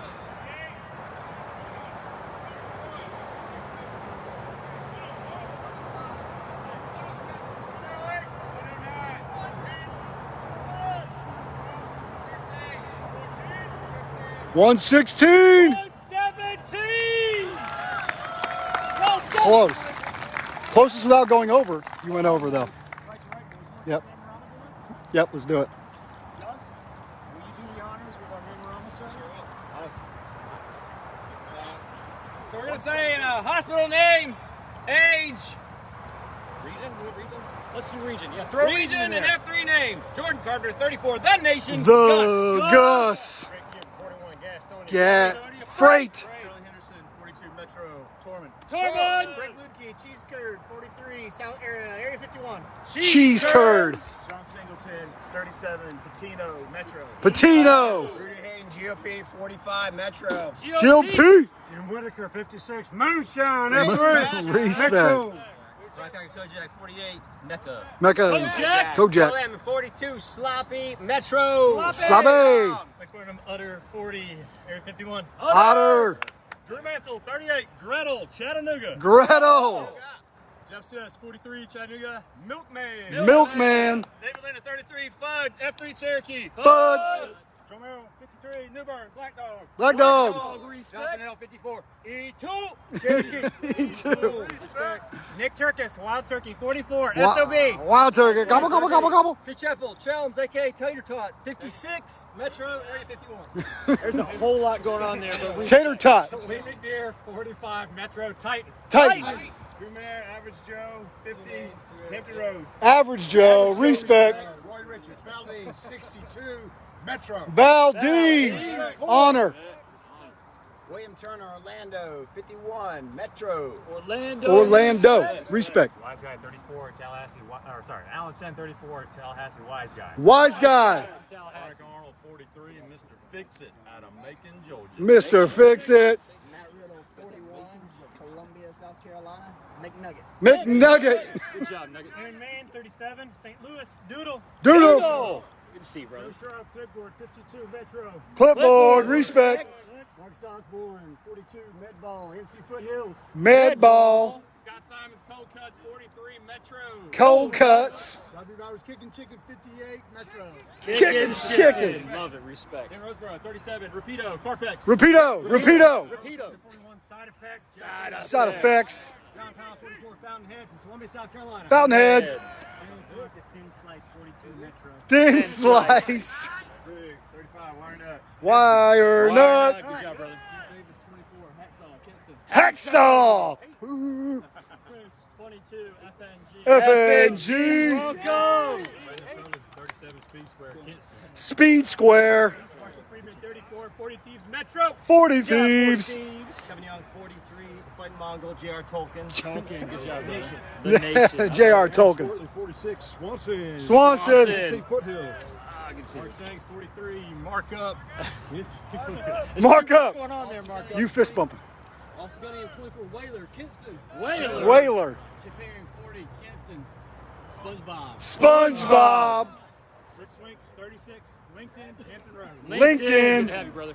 One 16. 117! Close. Closest without going over. You went over though. Yep. Yep. Let's do it. Gus, will you do the honors with our name-a-rama, sir? So we're gonna say hospital name, age, Region? Let's do region. Yeah, throw region in and there. F3 name. Jordan Carter, 34. The Nation. The Gus. Great kid, 41 gas, Tony. Get freight. Charlie Henderson, 42 Metro, Torment. Tormund. Greg Ludke, cheese curd, 43, South Area 51. Cheese curd. John Singleton, 37, Patino, Metro. Patino. Rudy Hayden, GOP 45 Metro. GLP. Jim Whitaker, 56, Moonshine, Respect. Rocky Kojak 48, Mecca. Mecca. Kojak. Kojak. Lemon 42, Sloppy, Metro. Slobby. McFarnham, Utter, 40, Area 51. Otter. Drew Mansell, 38, Gretel, Chattanooga. Gretel. Jeff Sess, 43, Chattanooga, Milkman. Milkman. David Lena, 33, Fudd, F3 Cherokee. Bud. Romero, 53, Newburn, Black Dog. Black Dog. Jonathan L, 54, E2, Cherokee. Nick Turkis, Wild Turkey, 44, SOB. Wild turkey. Gobble, gobble, gobble, gobble. Pitch Apple, Chelms, AK, Tater Tot, 56, Metro, Area 51. There's a whole lot going on there, but we Tater tot. Lee McDeer, 45, Metro, Titan. Titan. Dumare, Average Joe, 50, Hampton Roads. Average Joe. Respect. Roy Richards, Valdez, 62, Metro. Valdez. Honor. William Turner, Orlando 51 Metro. Orlando. Respect. Wise Guy, 34, Tallahassee, Allenson, 34, Tallahassee, Wise Guy. Wise guy. Tallahassee. Arnold, 43, and Mr. Fix It out of Macon, Georgia. Mr. Fix It. Matt Riddle 41, Columbia, South Carolina. McNugget. McNugget. Good job, Nugget. Aaron Maine, 37, St. Louis, Doodle. Doodle. Good to see you, brother. Joe Sharp, Clipboard, 52, Metro. Clipboard. Respect. Marcus Osborne, 42, Medball, NC Foothills. Med ball. Scott Simons, Cold Cuts, 43, Metro. Cold cuts. Robbie Bowers, Kicking Chicken, 58, Metro. Chicken. Love it. Respect. Dan Roseborough, 37, Rapido, Carpex. Rapido. Repeato. 41, Side Effects. Side effects. John Powell, 44, Fountainhead from Columbia, South Carolina. Fountainhead. Thin Slice, 42, Metro. Thin slice. Big, 35, Wired Up. Wire nut. Good job, brother. Davis, 24, Hacksaw, Kinston. Hacksaw. Chris, 22, FNG. FNG. Welcome. 37, Speed Square, Kinston. Speed Square. Marshall Freeman, 34, 40 Thieves, Metro. 40 Thieves. Kevin Young, 43, The Fighting Mongol, J.R. Tolkien. Tolkien. Good job, Nation. The Nation. J.R. Tolkien. Portland, 46, Swanson. Swanson. St. Foothills. I can see Mark it. Sanks, 43, Mark Up. Mark up. What's going on there, Marco? You fist bumping. Also got in 24, Whaler, Kinston. Whaler. Whaler. Chip Herring, 40, Kinston. SpongeBob. SpongeBob. Rick Swink, 36, LinkedIn, Hampton Road. LinkedIn. Good to have you, brother.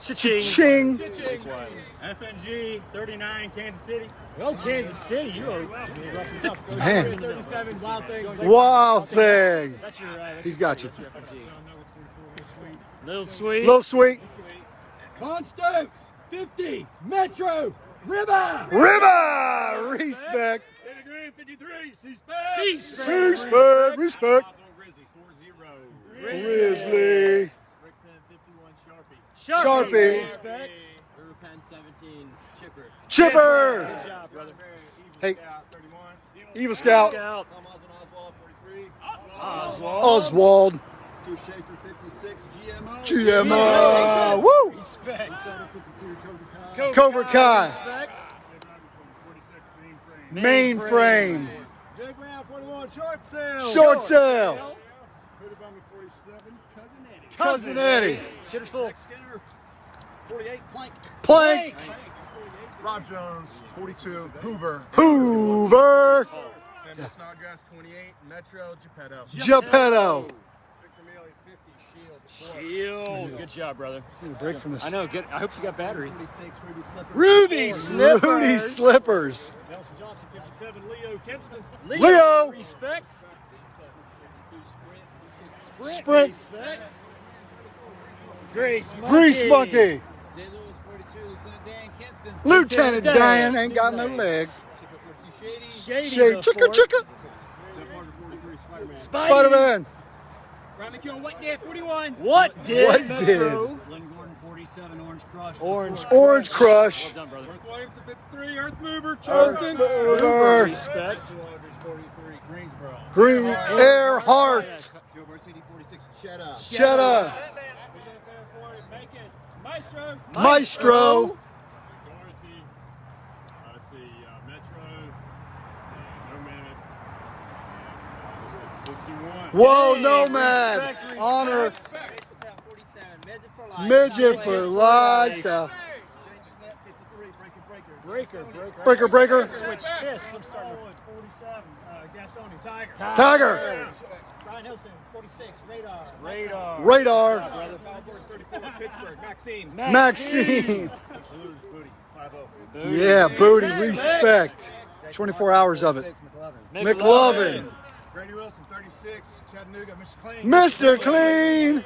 Cha-ching. Ching. FNG, 39, Kansas City. Oh, Kansas City. You are. Man. 37, Wild Thing. Wild thing. That's your. He's got you. Little sweet. Little sweet. Con Stokes, 50, Metro, Ribba. Ribba. Respect. David Green, 53, C-Spec. C-Spec. Respect. Respect. Grizzly, 40. Grizzly. Rick Penn, 51, Sharpie. Sharpie. Respect. River Penn 17, Chipper. Chipper. Good job, brother. Hey, 31. Evil Scout. Scout. Tom Oswald, 43. Oswald. Stu Schaefer, 56, GMO. GMO. Woo. Respect. 52, Cobra Kai. Cobra Kai. Respect. 46, Mainframe. Mainframe. Jay Brown, 41, Short Sale. Short sale. Hooded Bummer, 47, Cousin Eddie. Cousin Eddie. Shitter's full. Skinner, 48, Plank. Plank. Rob Jones, 42, Hoover. Hoover. Samuel Snodgrass, 28, Metro, Geppetto. Geppetto. Victor Mealy, 50, Shield. Shield. Good job, brother. Need a break from this. I know. Good. I hope you got battery. 46, Ruby Slipper. Ruby Slippers. Rudy Slippers. Nelson Johnson, 57, Leo Kinston. Leo. Respect. Sprint. Respect. Grace Monkey. Grease Monkey. J. Lewis, 42, Lieutenant Dan Kinston. Lieutenant Dan ain't got no legs. Chipper, 50, Shady. Shady. Shade. the Chicka fourth. chicka. Jeff Martin, 43, Spider-Man. Spider-Man. Ryan McKeown, What Did, 41. What did? What Metro? Glenn Gordon, 47, Orange Crush. Orange. Orange Crush. Well done, brother. Earth Williamson, 53, Earth Mover, Earth Charleston. Mover. Respect. 43, Greensboro. Green Earhart. Joe Varsity, 46, Cheddar. Cheddar. Macon, Maestro. Maestro. Dorothy. Whoa, nomad. Honor. Midget for life. So. Breaker. Switch fist. I'm starting with 47. Gastoni, Tiger. Brian Hilson, 46. Radar. 34. Pittsburgh. Maxine. Maxine. Booty. 5-0. Yeah, booty. Respect. 24 hours of it. McLovin. Brady Wilson, 36. Chattanooga, Mr. Clean. Mr. Clean.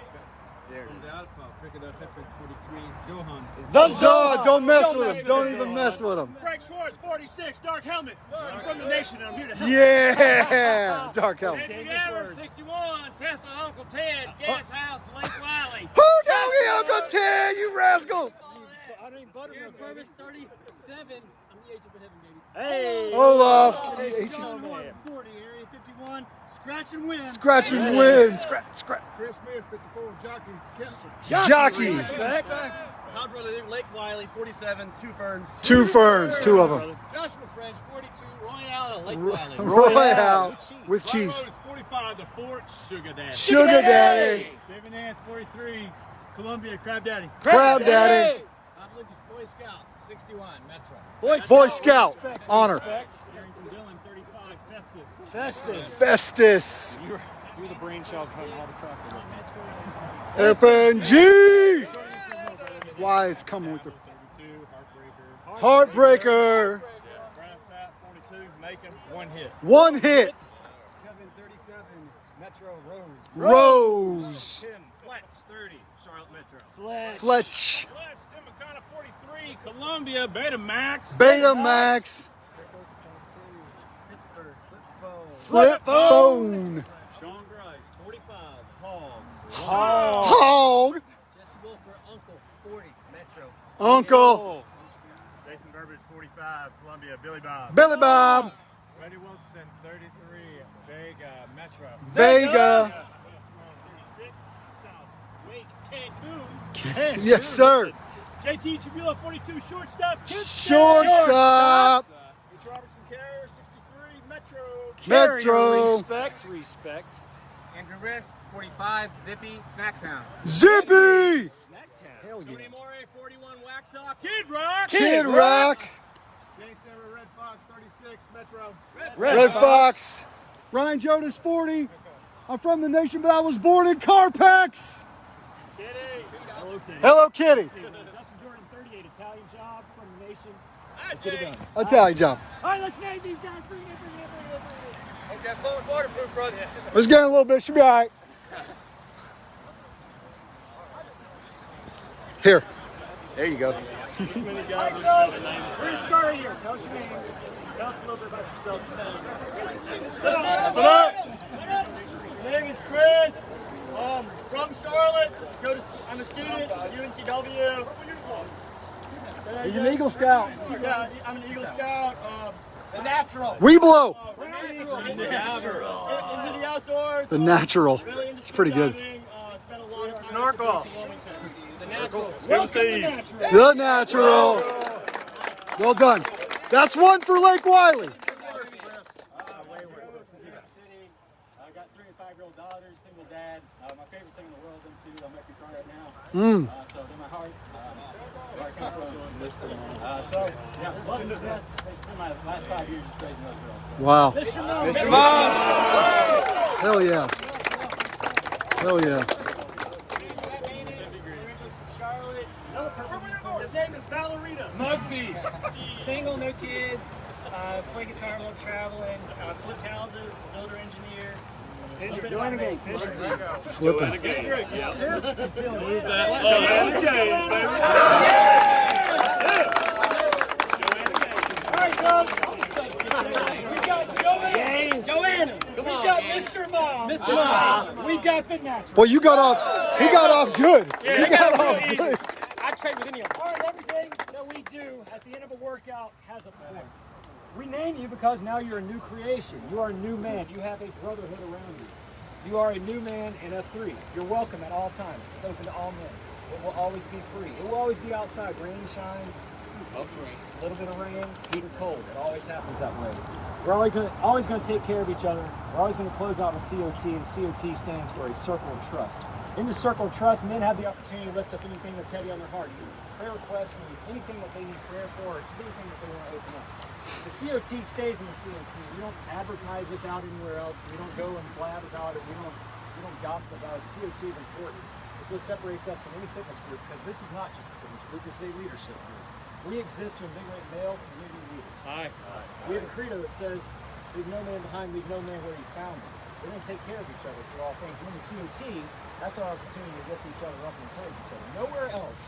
Don't mess with him. Don't even mess with him. Greg Schwartz, 46. Dark helmet. I'm from the nation and I'm here to help. Yeah. Dark helmet. Andy Gabbard, 61. Tesla Uncle Ted. Gas House, Lake Wiley. Who doggy Uncle Ted, you rascal? Buttermilk Purvis, 37. I'm the age of heaven, baby. Hey. Olaf. 40, Area 51. Scratch and win. Scratch and win. Scratch. Chris Smith, 54. Jockey Kempster. Jockey. Howard Brother, Lake Wiley, 47. 2 ferns. 2 ferns. 2 of them. Joshua French, 42. Royale, Lake Wiley. Royale with cheese. 45. The Fort Sugar Daddy. Sugar Daddy. David Nance, 43. Columbia, Crab Daddy. Crab Daddy. Bob Lucas, Boy Scout, 61. Metro. Boy Scout. Honor. Harrington Dillon, 35. Festus. Festus. You're the brainchild behind all the crap. FNG. Why it's coming with the Heartbreaker. Brad Sapp, 42. Macon, 1 hit. 1 hit. Kevin, 37. Metro Rose. Tim Fletch, 30. Charlotte Metro. Fletch. Tim McConnell, 43. Columbia, Betamax. Betamax. Pittsburgh, Flip phone. Sean Grice, 45. Hog. Hog. Jesse Wolfer, Uncle, 40. Metro. Uncle. Jason Burbage, 45. Columbia, Billy Bob. Billy Bob. Brady Wilson, 33. Vega, Metro. Vega. 36. South Wake, Cancun. Yes, sir. JT Tribula, 42. Shortstop. Shortstop. Rich Robertson Carrier, 63. Metro. Metro. Respect. Andrew Risk, 45. Zippy, Snacktown. Zippy. Hell yeah. Tony Morey, 41. Waxaw. Kid Rock. Kid Rock. Jay Sarah, Red Fox, 36. Metro. Red Fox. Ryan Jonas, 40. I'm from the nation, but I was born in Carpex. Kitty. Hello, Kitty. Hello, Kitty. Dustin Jordan, 38. Italian job from the nation. Let's get it done. Italian job. All right, let's name these guys. Bring it. Hope that phone's waterproof, brother. Let's get in a little bit. Should be all right. Here. There you go. We're going to start here. Tell us your name. Tell us a little bit about yourself. My name is Chris. From Charlotte. I'm a student at UNCW. He's an Eagle Scout. Yeah, I'm an Eagle Scout. The Natural. We blow. Into the outdoors. The natural. Really into It's pretty good. diving, spent a lot of time Snorkel. The natural. The natural. Well done. That's 1 for Lake Wiley. I got 3 and 5-year-old daughters, single dad. My favorite thing in the world, them two, I'll make you cry right now. So they're my heart. Where I come from. So, yeah, loving to death. Basically, my last 5 years just raising those girls. Wow. Mr. Mom. Hell yeah. Hell yeah. His name is Ballerina. Mugby. Single, no kids. Play guitar, love traveling. Flipped houses, builder engineer. Flipping. Joanna. We got Mr. Mom. Mr. Mom. We got the natural. Boy, you got off. He got off good. He got off good. I trade with any of them. All right, everything that we do at the end of a workout has a point. We name you because now you're a new creation. You are a new man. You have a brotherhood around you. You are a new man in F3. You're welcome at all times. It's open to all men. It will always be free. It will always be outside, rain, shine, A little bit of rain, heat or cold. It always happens that way. We're always going to take care of each other. We're always going to close out with COT, and COT stands for a circle of trust. In the circle of trust, men have the opportunity to lift up anything that's heavy on their heart. Prayer requests, anything that they need prayer for, or just anything that they want to open up. The COT stays in the COT. We don't advertise this out anywhere else. We don't go and blab about it. We don't gossip about it. The COT is important. It's what separates us from any fitness group, because this is not just a fitness group. This is a leadership group. We exist to invigorate male community leaders. We have a credo that says, leave no man behind, leave no man where he found him. We're going to take care of each other through all things. And in the COT, that's our opportunity to lift each other up and encourage each other. Nowhere else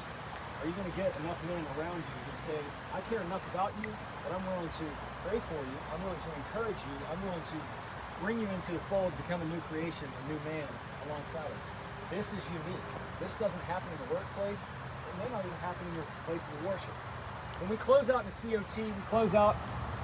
are you going to get enough men around you who say, I care enough about you, but I'm willing to pray for you, I'm willing to encourage you, I'm willing to bring you into the fold, become a new creation, a new man alongside us. This is unique. This doesn't happen in the workplace. It may not even happen in your places of worship. When we close out in the COT, we close out,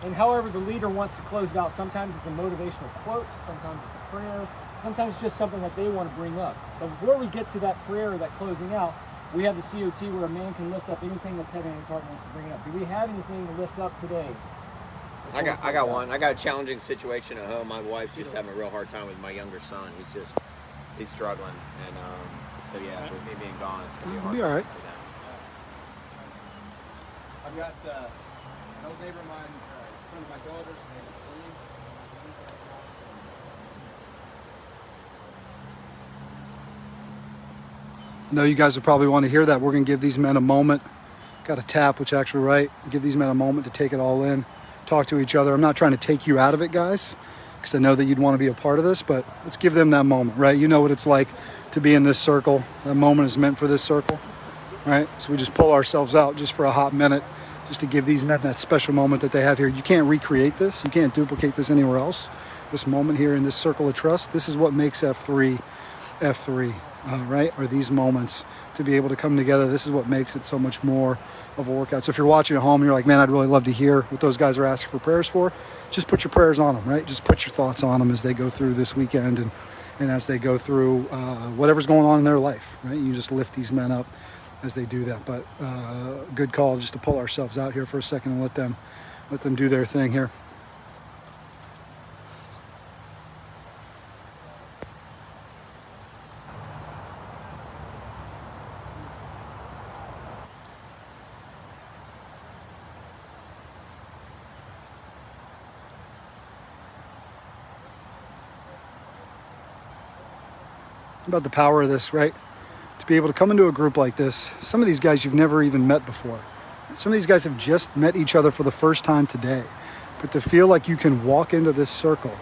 and however the leader wants to close it out. Sometimes it's a motivational quote, sometimes it's a prayer, sometimes it's just something that they want to bring up. But before we get to that prayer or that closing out, we have the COT where a man can lift up anything that's heavy in his heart and wants to bring it up. Do we have anything to lift up today? I got one. I got a challenging situation at home. My wife's just having a real hard time with my younger son. He's struggling, and so yeah, with me being gone, it's gonna be hard. Be all right. For them. I've got an old neighbor of mine, one of my daughters, named Amy. I know you guys will probably want to hear that. We're going to give these men a moment. Got a tap, which actually right. Give these men a moment to take it all in, talk to each other. I'm not trying to take you out of it, guys, because I know that you'd want to be a part of this, but let's give them that moment, right? You know what it's like to be in this circle. That moment is meant for this circle, right? So we just pull ourselves out just for a hot minute, just to give these men that special moment that they have here. You can't recreate this. You can't duplicate this anywhere else. This moment here in this circle of trust, this is what makes F3, right? Or these moments to be able to come together. This is what makes it so much more of a workout. So if you're watching at home and you're like, man, I'd really love to hear what those guys are asking for prayers for, just put your prayers on them, right? Just put your thoughts on them as they go through this weekend and as they go through whatever's going on in their life, right? You just lift these men up as they do that. But good call just to pull ourselves out here for a second and let them do their thing here. About the power of this, right? To be able to come into a group like this. Some of these guys you've never even met before. Some of these guys have just met each other for the first time today. But to feel like you can walk into this circle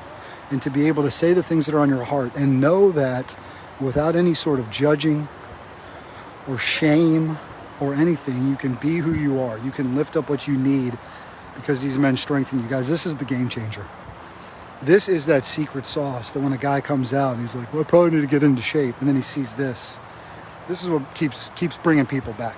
and to be able to say the things that are on your heart and know that without any sort of judging or shame or anything, you can be who you are. You can lift up what you need because these men strengthen you. Guys, this is the game changer. This is that secret sauce that when a guy comes out and he's like, well, I probably need to get into shape, and then he sees this. This is what keeps bringing people back.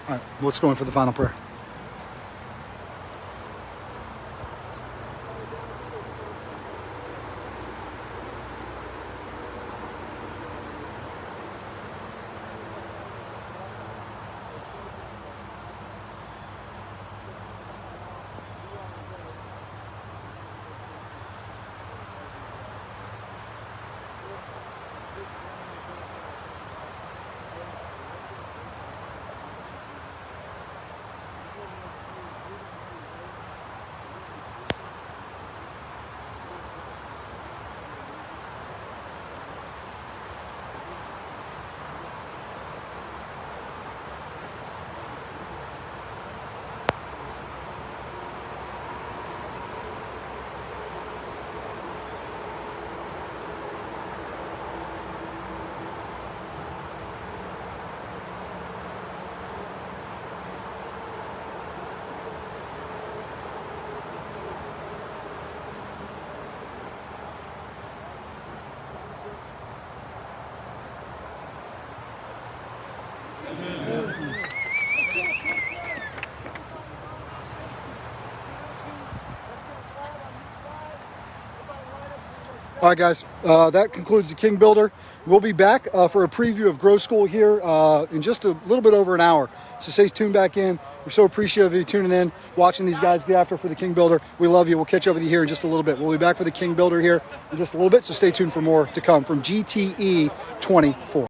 All right, let's go in for the final prayer. All right, guys, that concludes the King Builder. We'll be back for a preview of Grow School here in just a little bit over an hour. So stay tuned back in. We're so appreciative of you tuning in, watching these guys get after for the King Builder. We love you. We'll catch up with you here in just a little bit. We'll be back for the King Builder here in just a little bit, so stay tuned for more to come from GTE 24.